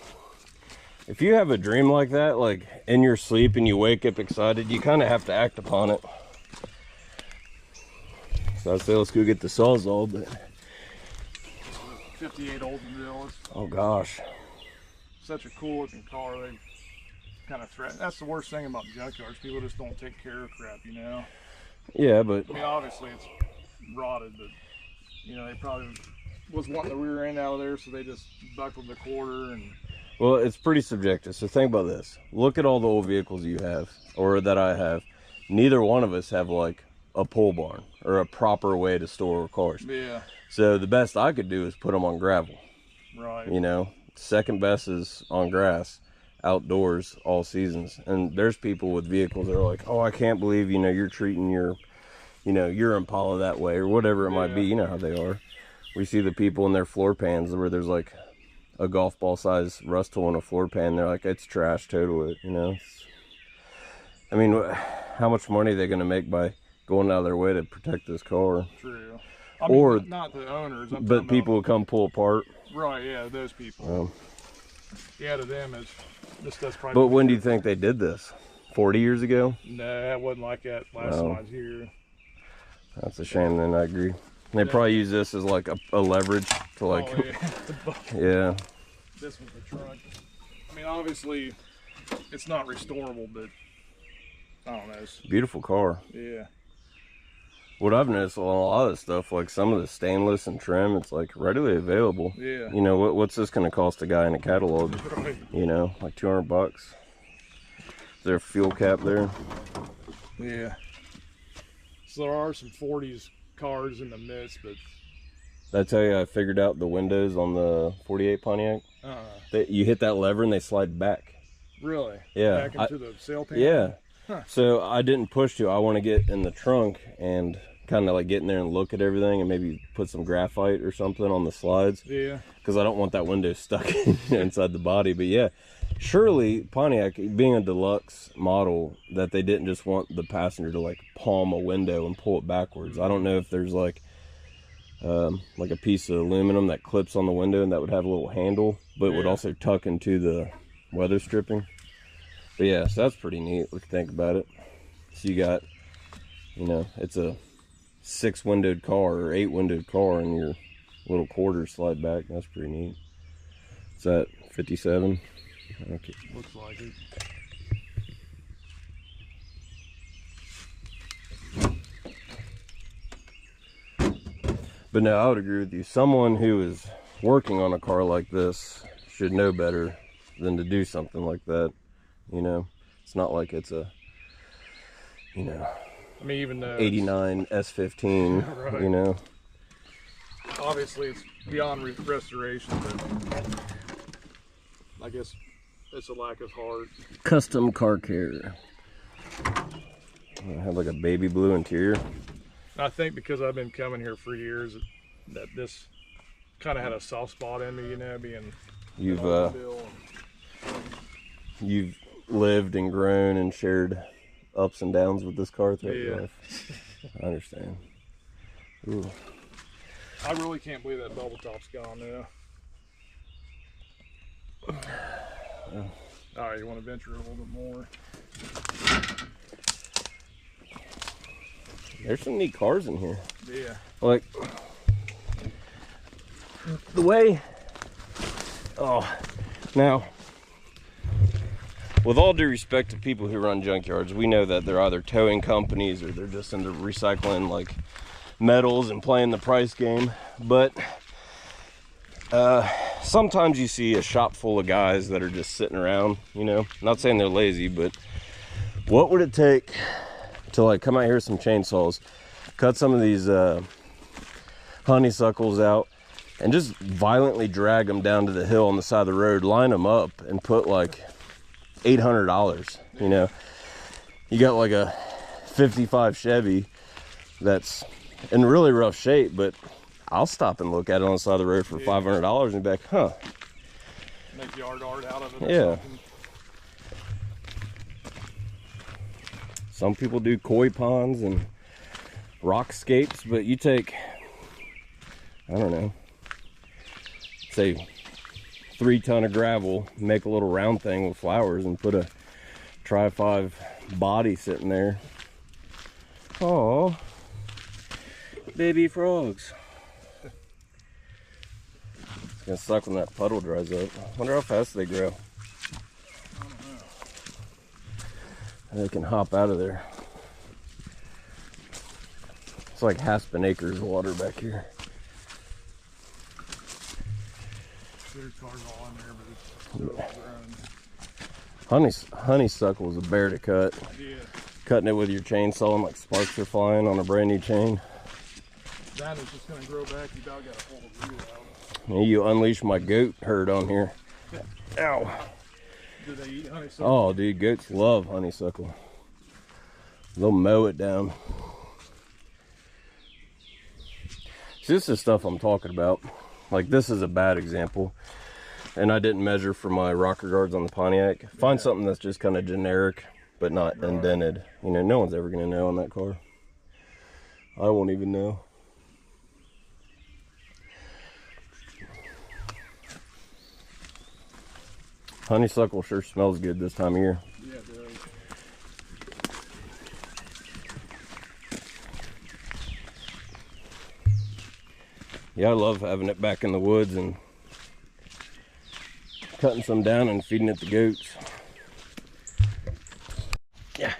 if you have a dream like that, like in your sleep and you wake up excited, you kind of have to act upon it. So I'd say let's go get the Sawzall, but... 58 Oldsmobile. Oh gosh. Such a cool looking car. They kind of threaten. That's the worst thing about junkyards. People just don't take care of crap, you know? Yeah, but... I mean, obviously it's rotted, but you know, they probably was wanting the rear end out of there, so they just buckled the quarter and... Well, it's pretty subjective. So think about this. Look at all the old vehicles you have, or that I have. Neither one of us have like a pole barn or a proper way to store cars. Yeah. So the best I could do is put them on gravel. Right. You know, second best is on grass, outdoors all seasons. And there's people with vehicles that are like, oh, I can't believe, you know, you're treating your, you know, your Impala that way or whatever it might be. You know how they are. We see the people in their floor pans where there's like a golf ball size rust hole in a floor pan. They're like, it's trash, total it, you know. I mean, how much money are they going to make by going out of their way to protect this car? True. I mean, or not the owners, but people who come pull apart. Right, yeah, those people. Yeah, to them, this stuff's probably... But when do you think they did this? 40 years ago? No, it wasn't like that last time I was here. That's a shame then, I agree. They probably use this as like a leverage to like... Oh, yeah. Yeah. This was the trunk. I mean, obviously, it's not restorable, but I don't know. Beautiful car. Yeah. What I've noticed on a lot of this stuff, like some of the stainless and trim, it's like readily available. Yeah. You know, what's this going to cost a guy in a catalog? Right. You know, like $200. Is there a fuel cap there? Yeah. So there are some 40s cars in the midst, but... Did I tell you I figured out the windows on the 48 Pontiac? You hit that lever and they slide back. Really? Yeah. Back into the sail pan? Yeah. Huh. So I didn't push to. I want to get in the trunk and kind of like get in there and look at everything and maybe put some graphite or something on the slides. Yeah. Because I don't want that window stuck inside the body. But yeah, surely Pontiac, being a deluxe model, that they didn't just want the passenger to like palm a window and pull it backwards. I don't know if there's like a piece of aluminum that clips on the window and that would have a little handle, but would also tuck into the weather stripping. But yeah, so that's pretty neat if you think about it. So you got, you know, it's a 6-windowed car or 8-windowed car and your little quarters slide back. That's pretty neat. Is that 57? Okay. Looks like it. But no, I would agree with you. Someone who is working on a car like this should know better than to do something like that. You know, it's not like it's a, you know, I mean, even though 89 S15, right. You know. Obviously, it's beyond restoration, but I guess it's a lack of heart. Custom car care. I have like a baby blue interior. I think because I've been coming here for years, that this kind of had a soft spot in me, you know, being You've lived and grown and shared ups and downs with this car throughout your life. I understand. Ooh. I really can't believe that bubble top's gone now. All right, you want to venture a little bit more? There's some neat cars in here. Yeah. Like the way. Oh, now, with all due respect to people who run junkyards, we know that they're either towing companies or they're just into recycling like metals and playing the price game. But sometimes you see a shop full of guys that are just sitting around, you know. Not saying they're lazy, but what would it take to like come out here with some chainsaws, cut some of these honeysuckles out, and just violently drag them down to the hill on the side of the road, line them up, and put like $800, you know. You got like a 55 Chevy that's in really rough shape, but I'll stop and look at it on the side of the road for $500 and be like, huh. Make yard art out of it. Yeah. Some people do koi ponds and rockscapes, but you take, I don't know, say 3 ton of gravel, make a little round thing with flowers and put a Tri-5 body sitting there. Oh, baby frogs. It's gonna suck when that puddle dries up. I wonder how fast they grow. I don't know. They can hop out of there. It's like Haspin Acres water back here. There's cars all in there, but it's still grown. Honeysuckle is a bear to cut. Yeah. Cutting it with your chainsaw and like sparks are flying on a brand new chain. That is just gonna grow back. You about got to pull the wheel out. And you unleash my goat herd on here. Ow. Do they eat honeysuckle? Oh, dude, goats love honeysuckle. They'll mow it down. See, this is stuff I'm talking about. Like, this is a bad example. And I didn't measure for my rocker guards on the Pontiac. Find something that's just kind of generic, but not indented. You know, no one's ever going to know on that car. I won't even know. Honeysuckle sure smells good this time of year. Yeah, it does. Yeah, I love having it back in the woods and cutting some down and feeding it to goats. Yeah.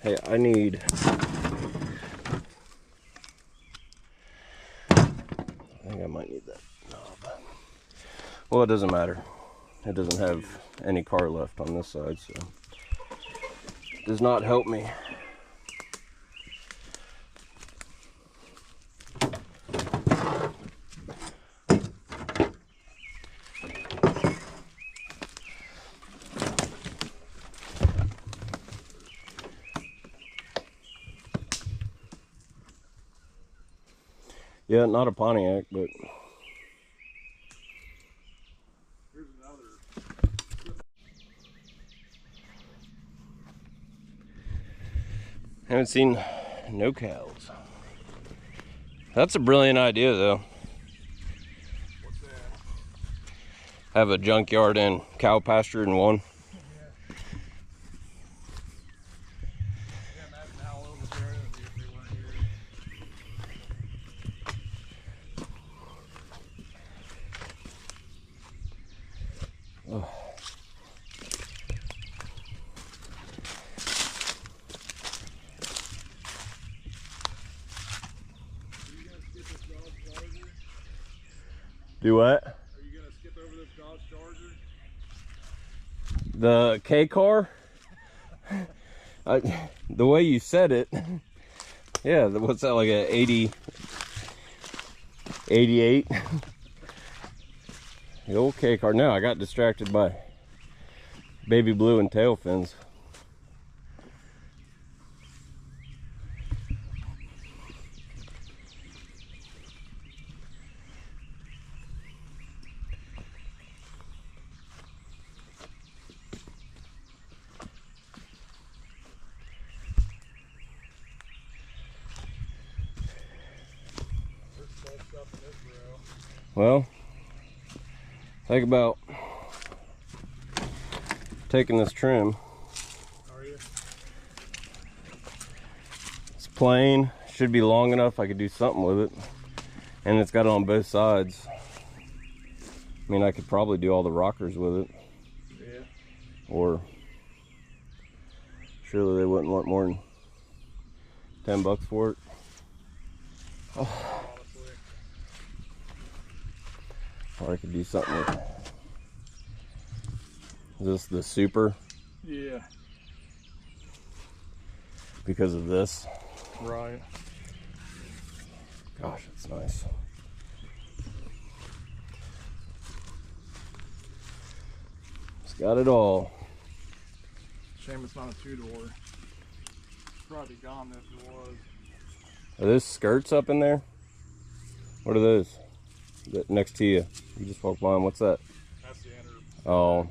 Hey, I need... I think I might need that knob. Well, it doesn't matter. It doesn't have any car left on this side, so it does not help me. Yeah, not a Pontiac, but Here's another. haven't seen no cows. That's a brilliant idea, though. What's that? Have a junkyard and cow pasture in one. Yeah, imagine how low the area would be if they weren't here. Oh. Do what? Are you gonna skip over this Dodge Charger? The K car? The way you said it. Yeah, what's that, like a 80, 88? The old K car. No, I got distracted by baby blue and tail fins. Well, think about taking this trim. Are you? It's plain, should be long enough I could do something with it. And it's got it on both sides. I mean, I could probably do all the rockers with it. Yeah. Or surely they wouldn't want more than $10 for it. Oh. Or I could do something with, is this the Super? Yeah. Because of this? Right. Gosh, it's nice. It's got it all. Shame it's not a two-door. Probably gone if it was. Are those skirts up in there? What are those? That next to you. You just walked by them. What's that? That's the ender. Oh.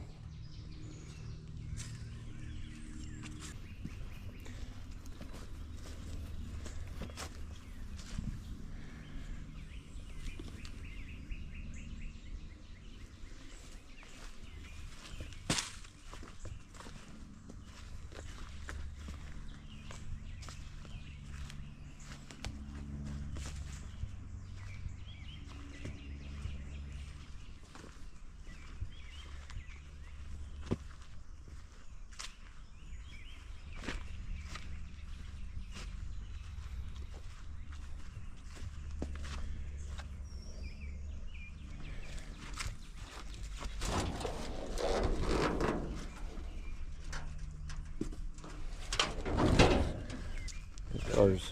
Cars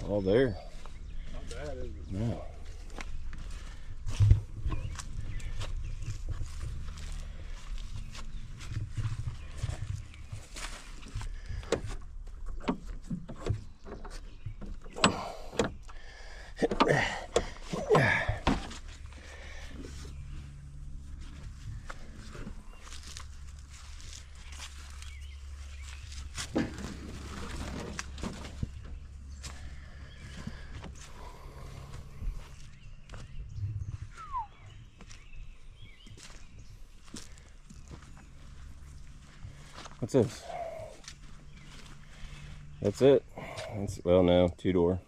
all there. Not bad, is it? No. What's this? That's it. That's, well, no, two-door.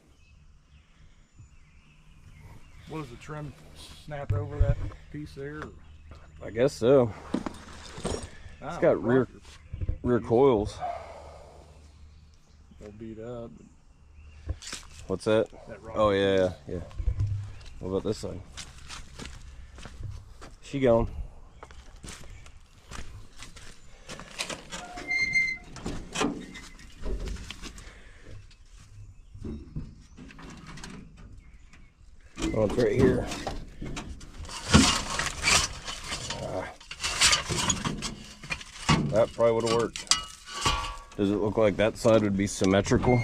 What does the trim snap over that piece there? I guess so. It's got rear coils. They'll beat up. What's that? Oh yeah, yeah. What about this side? She gone. Oh, it's right here. That probably would have worked. Does it look like that side would be symmetrical?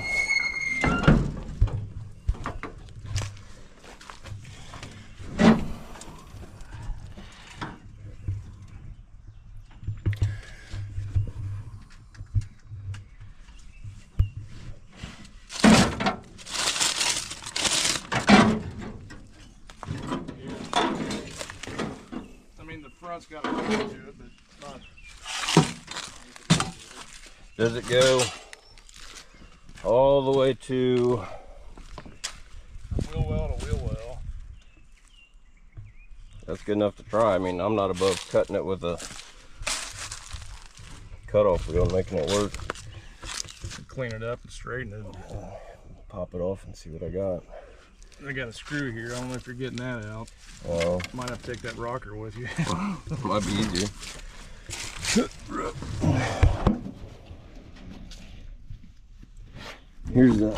front's got a ring to it, but not. Does it go all the way to Wheel well to wheel well? That's good enough to try. I mean, I'm not above cutting it with a cutoff wheel and making it work. Clean it up and straighten it. Pop it off and see what I got. I got a screw here. I don't know if you're getting that out. Oh. Might have to take that rocker with you. Might be easier. Here's the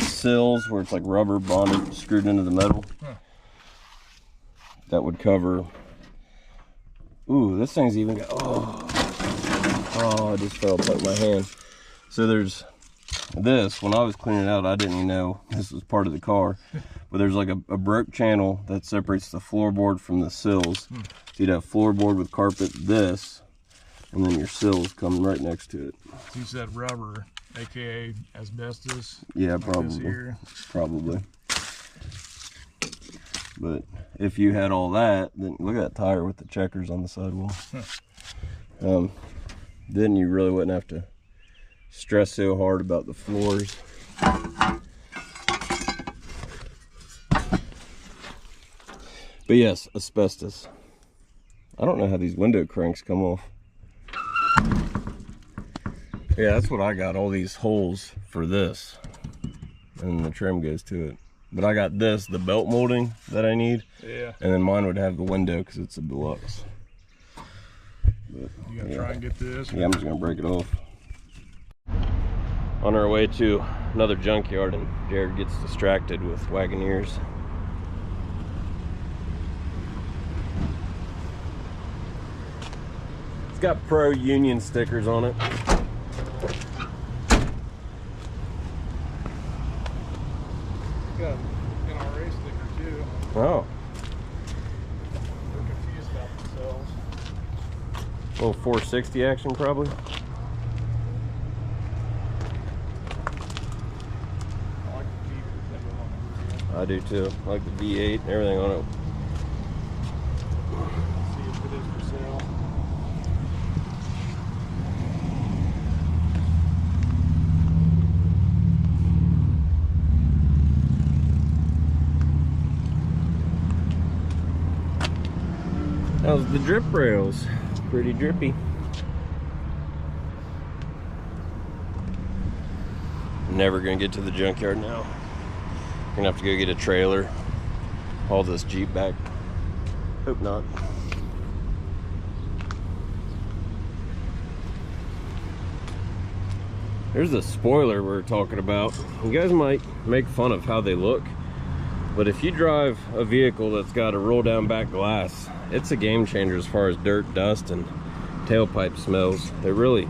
sills where it's like rubber bonded, screwed into the metal. Huh. That would cover. Ooh, this thing's even got. Oh, I just fell apart in my hand. So there's this. When I was cleaning it out, I didn't even know this was part of the car. But there's like a broke channel that separates the floorboard from the sills. So you'd have floorboard with carpet, this, and then your sills come right next to it. So you said rubber, aka asbestos. Yeah, like probably. Probably. But if you had all that, then look at that tire with the checkers on the sidewall. Then you really wouldn't have to stress so hard about the floors. But yes, asbestos. I don't know how these window cranks come off. Yeah, that's what I got, all these holes for this. And the trim goes to it. But I got this, the belt molding that I need. Yeah. And then mine would have the window because it's a deluxe. But, You gonna try and get this? Yeah, I'm just gonna break it off. On our way to another junkyard, and Jared gets distracted with Wagoneers. It's got pro union stickers on it. Got an NRA sticker too. Oh, They're confused about themselves. little 460 action probably. I like the Jeep that goes on the I do too. I like the V8 and everything on it. roof. See if it is for sale. How's the drip rails? Pretty drippy. Never gonna get to the junkyard now. Gonna have to go get a trailer, haul this Jeep back. Hope not. There's the spoiler we were talking about. You guys might make fun of how they look, but if you drive a vehicle that's got a roll down back glass, it's a game changer as far as dirt, dust, and tailpipe smells. It really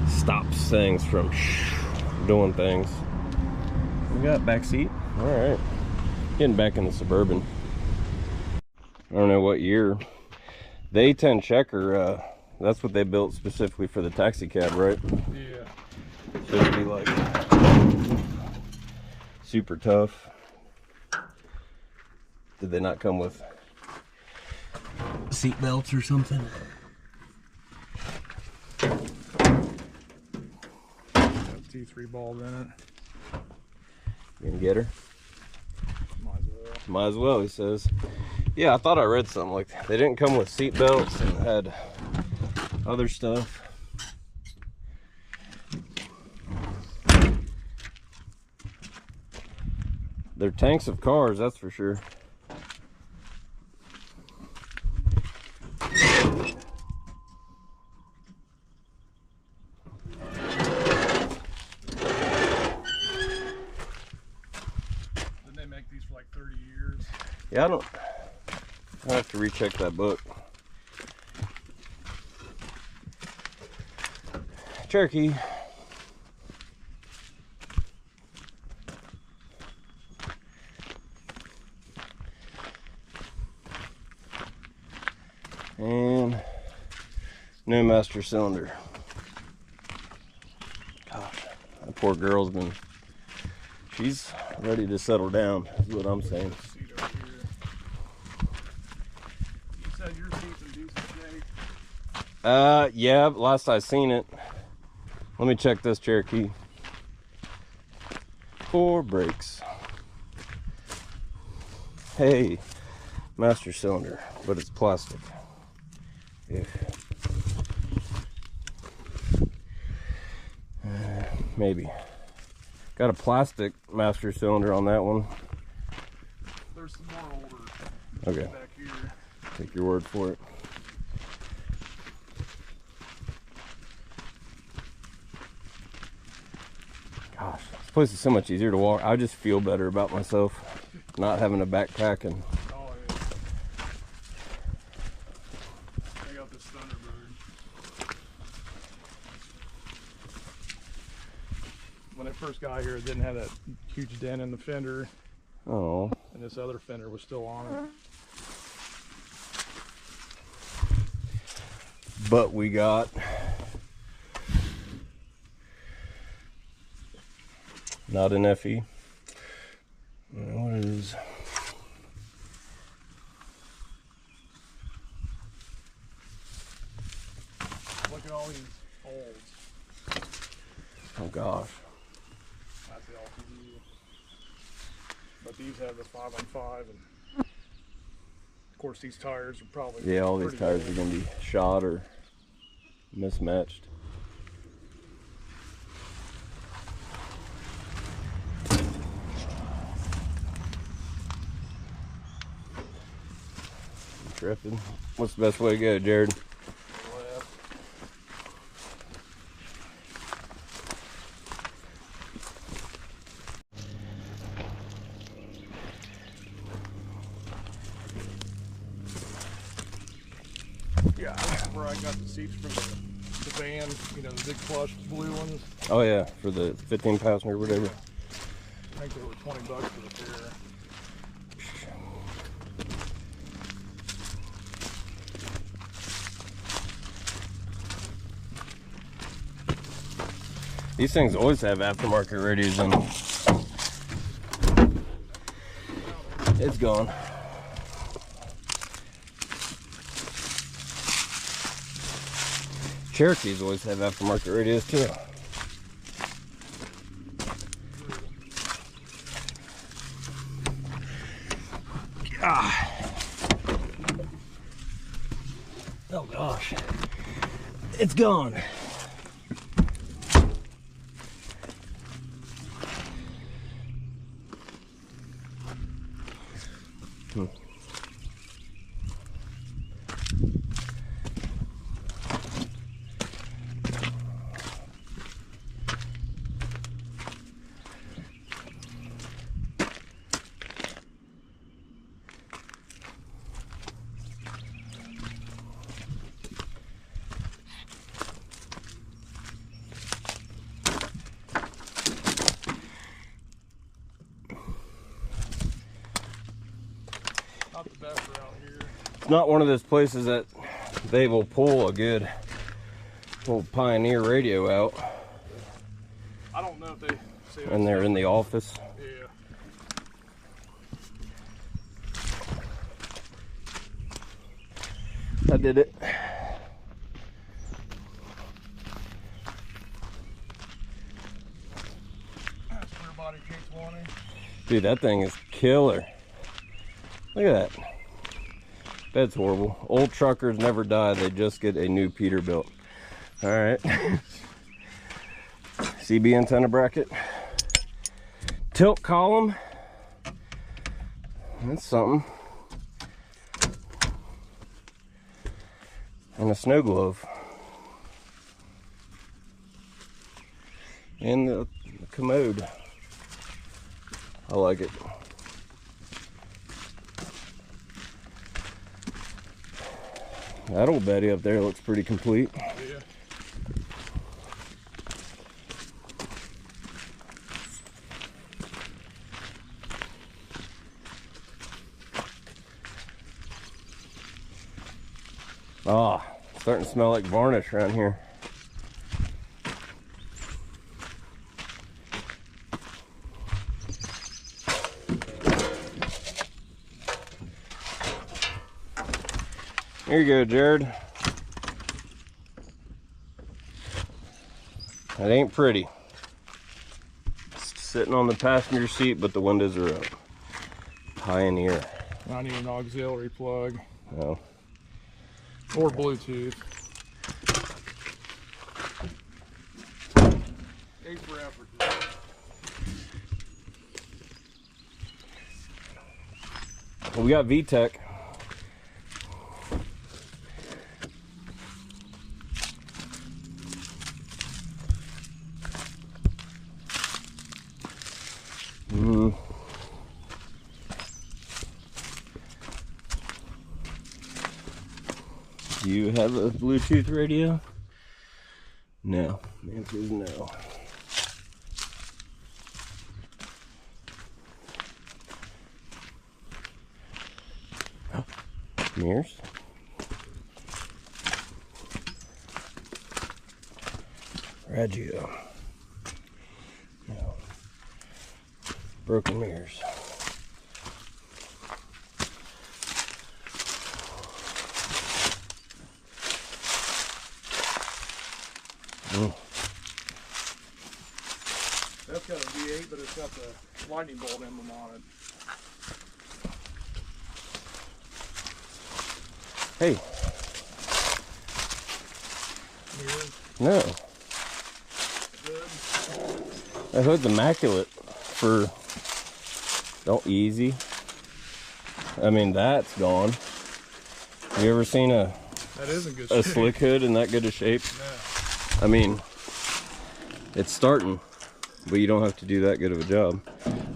stops things from doing things. We got back seat. All right, getting back in the Suburban. I don't know what year. The A10 Checker, that's what they built specifically for the taxi cab, right? Yeah. Supposed to be like super tough. Did they not come with seat belts or something? Got T3 bulb in it. You gonna get her? Might as well. Might as well, he says. Yeah, I thought I read something like that. They didn't come with seat belts and had other stuff. They're tanks of cars, that's for sure. Didn't they make these for like 30 years? Yeah, I have to recheck that book. Cherokee. And no master cylinder. Gosh, that poor girl's been, she's ready to settle down, is what I'm saying. Seat over here. Yeah, last I seen it. Let me check this Cherokee. 4 brakes. Hey, master cylinder, but it's plastic. Yeah. Maybe. Got a plastic master cylinder on that one. There's some more older Okay. back here. Take your word for it. Gosh, this place is so much easier to walk. I just feel better about myself not having a backpack and. Oh yeah. I got this Thunderbird. When I first got here, it didn't have that huge dent in the fender, Oh. and this other fender was still on it. But we got not an FE. What is? Look at all these olds. Oh gosh. That's the LTD. But these have the 5-on-5, and of course these tires are probably Yeah, all these pretty tires old. are gonna be shot or mismatched. Tripping. What's the best way to go, Jared? Left. Yeah, this is where I got the seats for the van, you know, the big plush blue ones. Oh yeah, for the 15 passenger or whatever. I think they were $20 for the pair. These things always have aftermarket radios in them. It's gone. Cherokees always have aftermarket radios too. Oh gosh, it's gone. Not the best around here. It's not one of those places that they will pull a good old Pioneer radio out I don't know if they say and they're in the office. Yeah. I did it. Square body K20. Dude, that thing is killer. Look at that. That's horrible. Old truckers never die, they just get a new Peterbilt. Alright. CB antenna bracket. Tilt column. That's something. And a snow glove. And the commode. I like it. That old Betty up there looks pretty complete. Yeah. Ah, starting to smell like varnish around here. Here you go, Jared. It ain't pretty. Sitting on the passenger seat, but the windows are up. Pioneer. I need an auxiliary plug. No. Or Bluetooth. A for effort. Well, we got VTech. Do you have a Bluetooth radio? No. The answer is no. Mirrors. Radio. No. Broken mirrors. That's got a V8, but it's got the lightning bolt emblem on it. Hey. Mirrors. No. Good. That hood's immaculate for easy. I mean, that's gone. Have you ever seen a slick hood in that good a shape? No. I mean, it's starting, but you don't have to do that good of a job.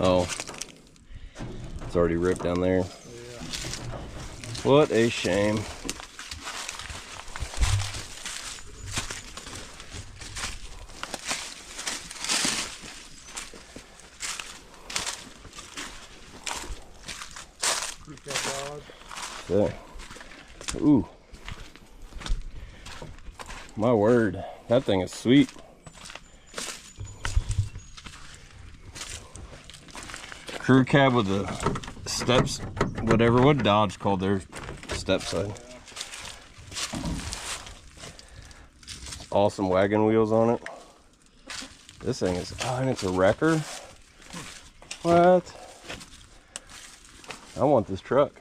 Oh, it's already ripped down there. Yeah. What a shame. So, ooh, my word, that thing is sweet. Crew cab with the steps, whatever, what Dodge called their step side. Awesome wagon wheels on it. This thing is, oh, and it's a wrecker. What? I want this truck.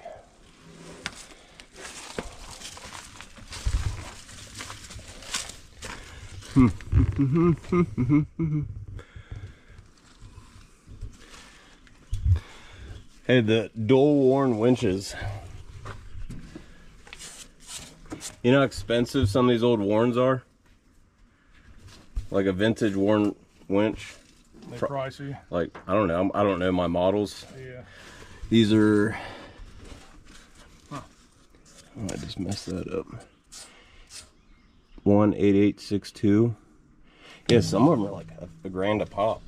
Hey, the dual worn winches. You know how expensive some of these old Warns are? Like a vintage Warn winch. They're pricey. Like, I don't know my models. Yeah. These are, oh, I just messed that up. 18862. Yeah, some of them are like a grand a pop.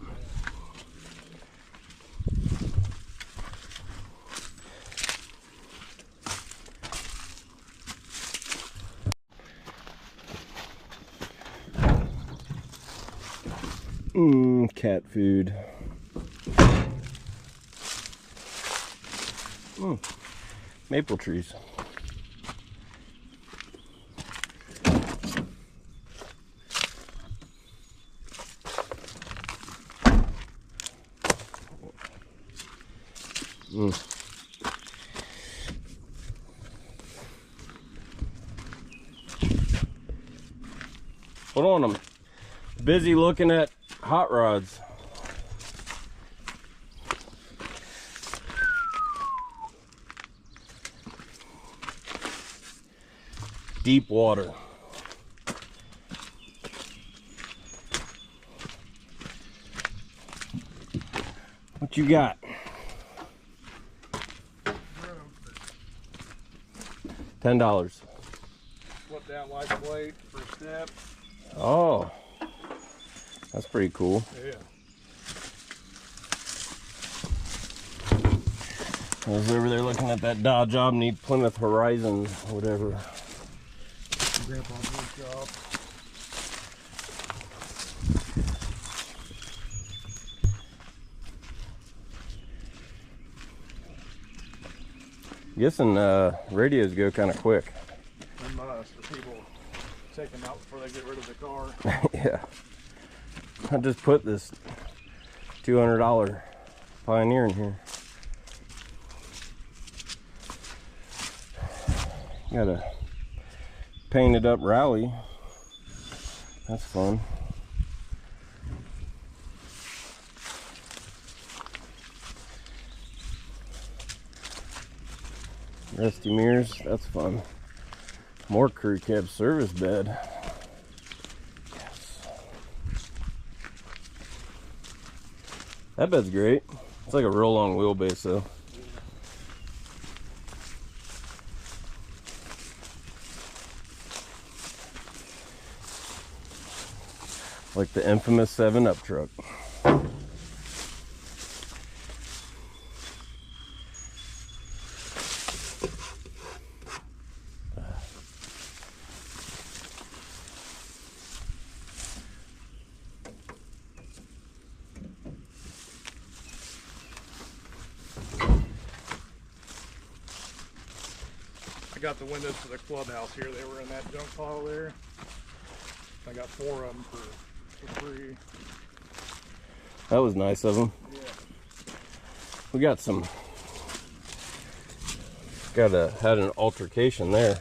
Cat food. Maple trees. Hold on, I'm busy looking at hot rods. Deep water. What you got? $10. Flip down light plate for a step. Oh, that's pretty cool. Yeah. I was over there looking at that Dodge Omni Plymouth Horizon, whatever. Grandpa's workshop. Guessing radios go kind of quick. They must, for people take them out before they get rid of the car. Yeah. I just put this $200 Pioneer in here. Got a painted up Rally. That's fun. Rusty mirrors, that's fun. More crew cab service bed. Yes. That bed's great. It's like a real long wheelbase though. Like the infamous 7-Up truck. I got the windows to the clubhouse here. They were in that junk pile there. I got 4 of them for free. That was nice of them. Yeah. We got some. Had an altercation there.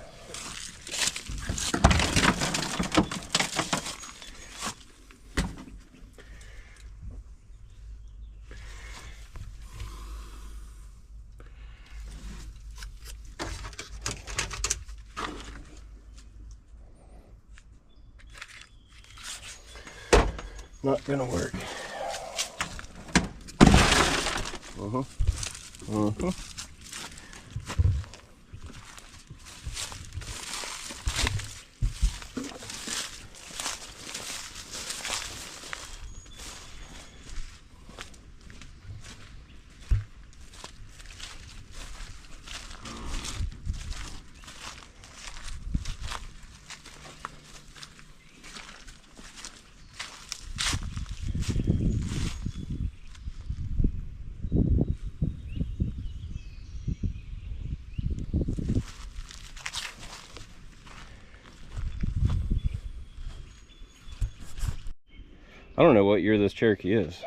Not gonna work. I don't know what year this Cherokee is.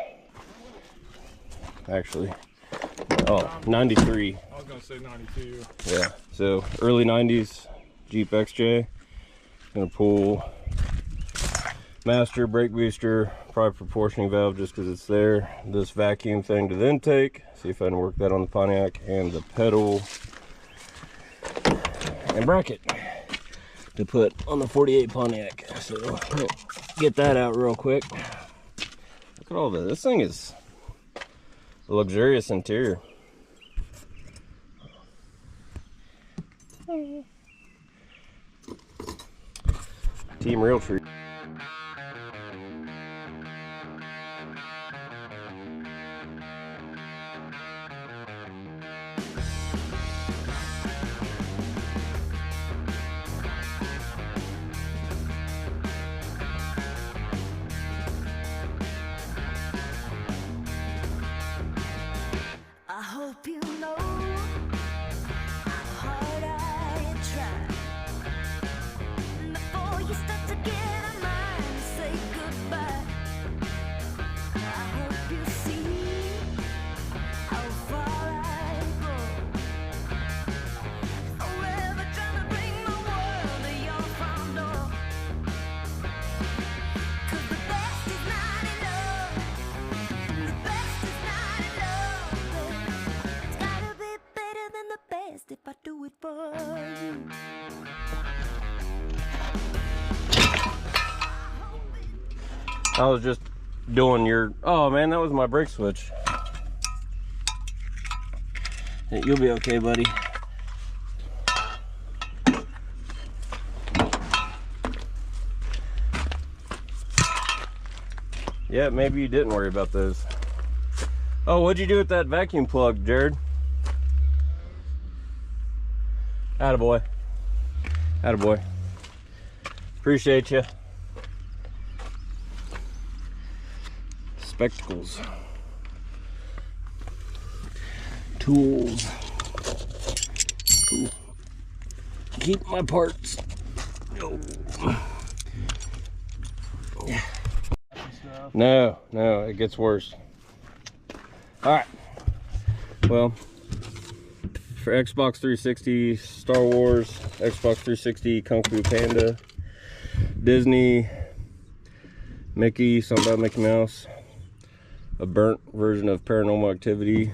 Actually. Oh, 93. I was gonna say 92. Yeah, so early 90s Jeep XJ. Gonna pull master, brake booster, probably proportioning valve just because it's there. This vacuum thing to the intake. See if I can work that on the Pontiac, and the pedal and bracket to put on the 48 Pontiac. So get that out real quick. Look at all this. This thing is a luxurious interior. Team Realtree. I hope you know how hard I try. Before you start to get a mind, say goodbye. I hope you see how far I go. Forever trying to bring the world to your front door. 'Cause the best is not enough. The best is not enough. It's gotta be better than the best if I do it for you. I was just doing your... Oh man, that was my brake switch. Hey, you'll be okay, buddy. Yeah, maybe you didn't worry about those. Oh, what'd you do with that vacuum plug, Jared? Attaboy. Attaboy. Appreciate you. Spectacles. Tools. Ooh. Keep my parts. Oh. No, it gets worse. All right. Well, for Xbox 360, Star Wars, Xbox 360, Kung Fu Panda, Disney, Mickey, something about Mickey Mouse, a burnt version of Paranormal Activity,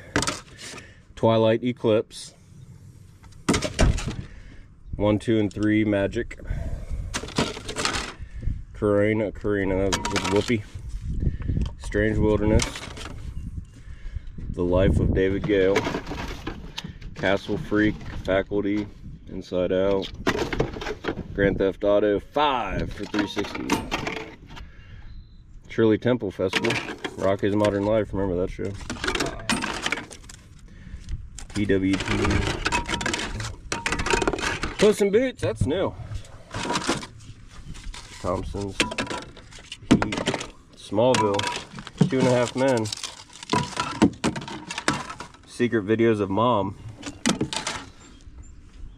Twilight Eclipse, 1, 2, and 3 Magic, Karina, that was Whoopi, Strange Wilderness, The Life of David Gale, Castle Freak, Faculty, Inside Out, Grand Theft Auto 5 for 360, Shirley Temple Festival, Rocky's Modern Life, remember that show, PWT, Puss in Boots, that's new, Thompson's, Heat, Smallville, 2.5 Men, Secret Videos of Mom,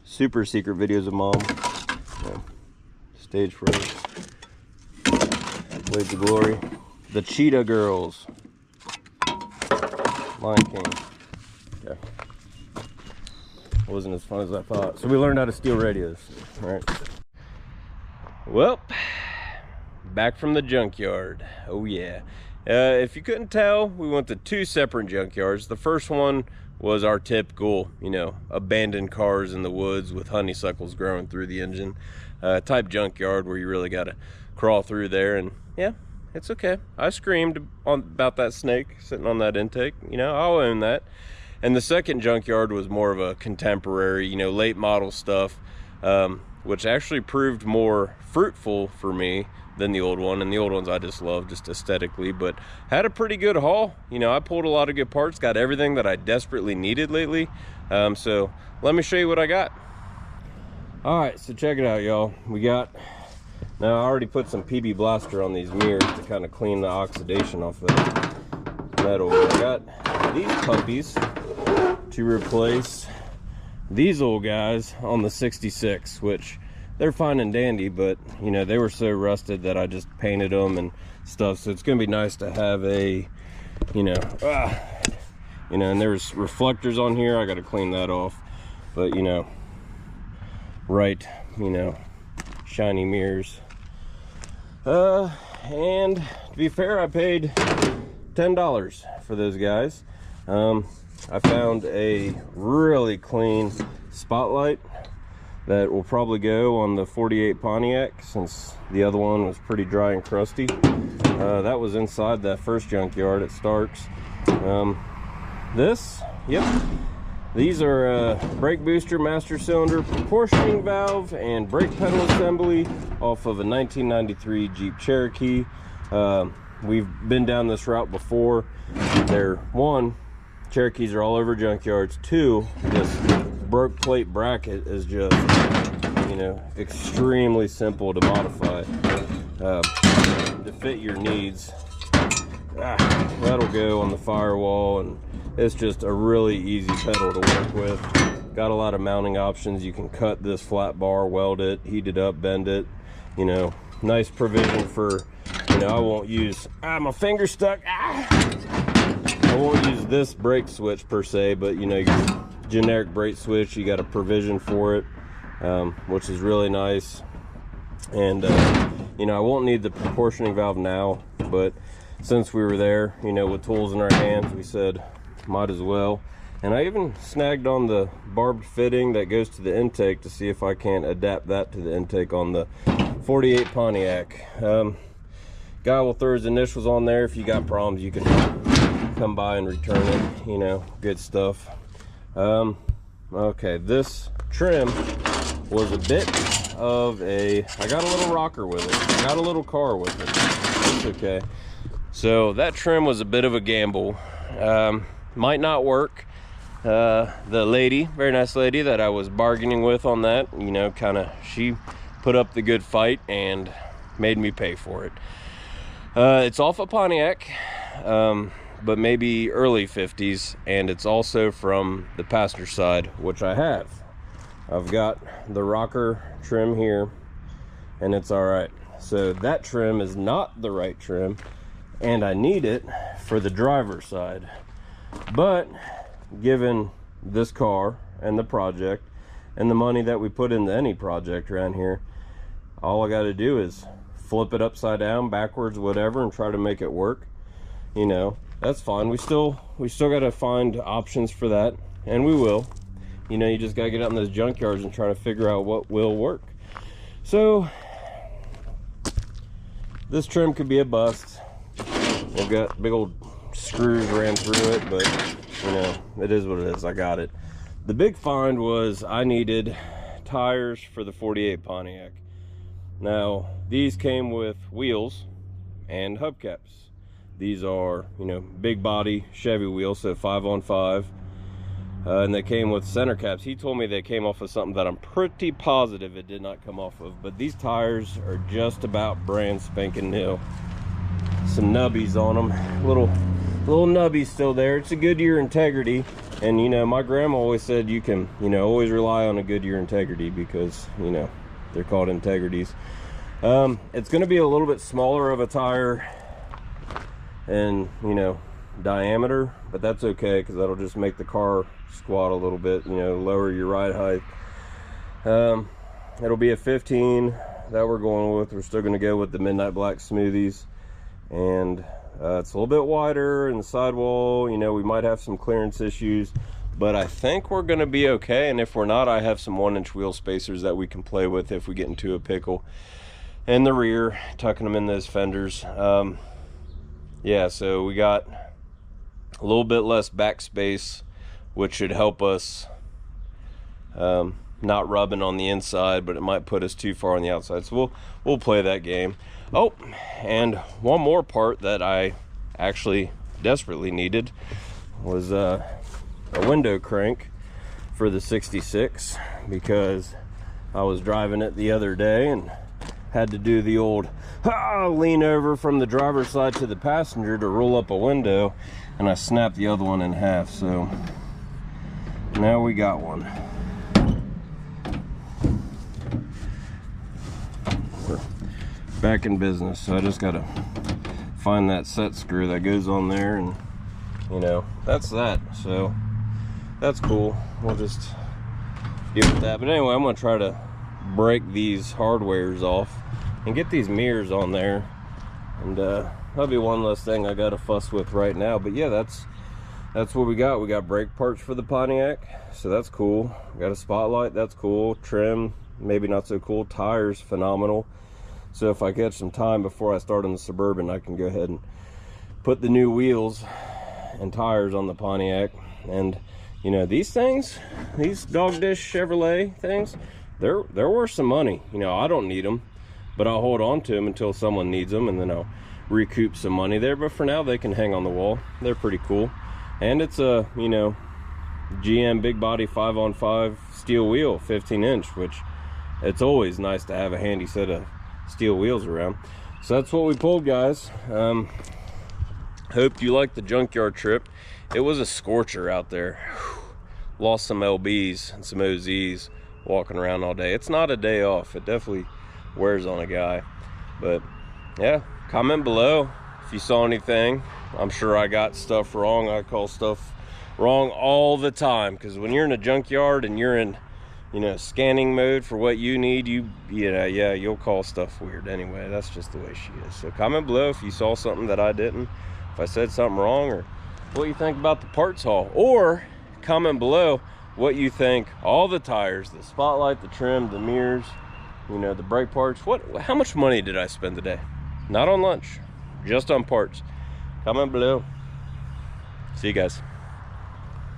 Super Secret Videos of Mom, yeah. Stage Fright, Blades of Glory, The Cheetah Girls, Lion King. Okay. Wasn't as fun as I thought. So we learned how to steal radios. All right. Well, back from the junkyard. Oh yeah. If you couldn't tell, we went to 2 separate junkyards. The first one was our typical, you know, abandoned cars in the woods with honeysuckles growing through the engine type junkyard where you really got to crawl through there. And yeah, it's okay. I screamed about that snake sitting on that intake. You know, I'll own that. And the second junkyard was more of a contemporary, you know, late model stuff, which actually proved more fruitful for me than the old one. And the old ones I just love, just aesthetically, but had a pretty good haul. You know, I pulled a lot of good parts, got everything that I desperately needed lately. So let me show you what I got. All right, so check it out, y'all. Now I already put some PB Blaster on these mirrors to kind of clean the oxidation off the metal. I got these puppies to replace these old guys on the 66, which they're fine and dandy, but you know, they were so rusted that I just painted them and stuff. So it's gonna be nice to have a, you know, and there's reflectors on here. I got to clean that off, but you know, right, you know, shiny mirrors. And to be fair, I paid $10 for those guys. I found a really clean spotlight that will probably go on the 48 Pontiac, since the other one was pretty dry and crusty. That was inside that first junkyard at Starks. These are brake booster, master cylinder, proportioning valve, and brake pedal assembly off of a 1993 Jeep Cherokee. We've been down this route before. One, Cherokees are all over junkyards. 2, this broke plate bracket is just, you know, extremely simple to modify to fit your needs. That'll go on the firewall, and it's just a really easy pedal to work with. Got a lot of mounting options. You can cut this flat bar, weld it, heat it up, bend it. You know, nice provision for, you know, I won't use, my finger's stuck. I won't use this brake switch per se, but you know, your generic brake switch, you got a provision for it, which is really nice. And you know, I won't need the proportioning valve now, but since we were there, you know, with tools in our hands, we said might as well. And I even snagged on the barbed fitting that goes to the intake to see if I can adapt that to the intake on the 48 Pontiac. Guy will throw his initials on there. If you got problems, you can come by and return it, you know, good stuff. Okay, this trim was a bit of I got a little rocker with it, I got a little car with it. It's okay. So that trim was a bit of a gamble. Might not work. The lady, very nice lady that I was bargaining with on that, you know, she put up the good fight and made me pay for it. It's off a Pontiac, but maybe early 50s, and it's also from the passenger side, which I have. I've got the rocker trim here, and it's all right. So that trim is not the right trim. and I need it for the driver's side. But given this car and the project and the money that we put into any project around here, all I got to do is flip it upside down, backwards, whatever, and try to make it work. You know, that's fine. We still got to find options for that, and we will. You know, you just got to get out in those junkyards and try to figure out what will work. So this trim could be a bust. We've got big old screws ran through it, but you know, it is what it is. I got it. The big find was I needed tires for the 48 Pontiac. Now, these came with wheels and hubcaps. These are, you know, big body Chevy wheels, so 5-on-5. And they came with center caps. He told me they came off of something that I'm pretty positive it did not come off of. But these tires are just about brand spanking new. Some nubbies on them. Little nubbies still there. It's a Goodyear integrity. And, you know, my grandma always said you can, you know, always rely on a Goodyear integrity because, you know, they're called integrities. It's going to be a little bit smaller of a tire and, you know, diameter, but that's okay because that'll just make the car squat a little bit, you know, lower your ride height. It'll be a 15 that we're going with. We're still going to go with the Midnight Black Smoothies, and it's a little bit wider in the sidewall. You know, we might have some clearance issues, but I think we're going to be okay. And if we're not, I have some 1-inch wheel spacers that we can play with if we get into a pickle in the rear, tucking them in those fenders. Yeah, so we got a little bit less back space, which should help us not rubbing on the inside, but it might put us too far on the outside. So we'll play that game. Oh, and one more part that I actually desperately needed was a window crank for the 66, because I was driving it the other day and had to do the old lean over from the driver's side to the passenger to roll up a window, and I snapped the other one in half. So now we got one. We're back in business. So I just gotta find that set screw that goes on there, and you know, that's that. So that's cool. We'll just deal with that. But anyway, I'm gonna try to break these hardwares off and get these mirrors on there, and that'll be one less thing I gotta fuss with right now. But yeah, that's what we got. We got brake parts for the Pontiac, so that's cool. We got a spotlight, that's cool. Trim, maybe not so cool. Tires, phenomenal. So if I catch some time before I start on the Suburban, I can go ahead and put the new wheels and tires on the Pontiac. And you know, these things, these dog dish Chevrolet things, they're worth some money. You know, I don't need them, but I'll hold on to them until someone needs them, and then I'll recoup some money there. But for now, they can hang on the wall. They're pretty cool. And it's a, you know, GM big body 5-on-5 steel wheel, 15-inch, which it's always nice to have a handy set of steel wheels around. So that's what we pulled, guys. Hope you liked the junkyard trip. It was a scorcher out there. Lost some LBs and some OZs walking around all day. It's not a day off. It definitely wears on a guy. But yeah, comment below if you saw anything. I'm sure I got stuff wrong. I call stuff wrong all the time, because when you're in a junkyard and you're in, you know, scanning mode for what you need, you know, yeah, you'll call stuff weird anyway. That's just the way she is. So comment below if you saw something that I didn't, if I said something wrong, or what you think about the parts haul. Or comment below what you think, all the tires, the spotlight, the trim, the mirrors, you know, the brake parts. How much money did I spend today? Not on lunch, just on parts. Comment below. See you guys.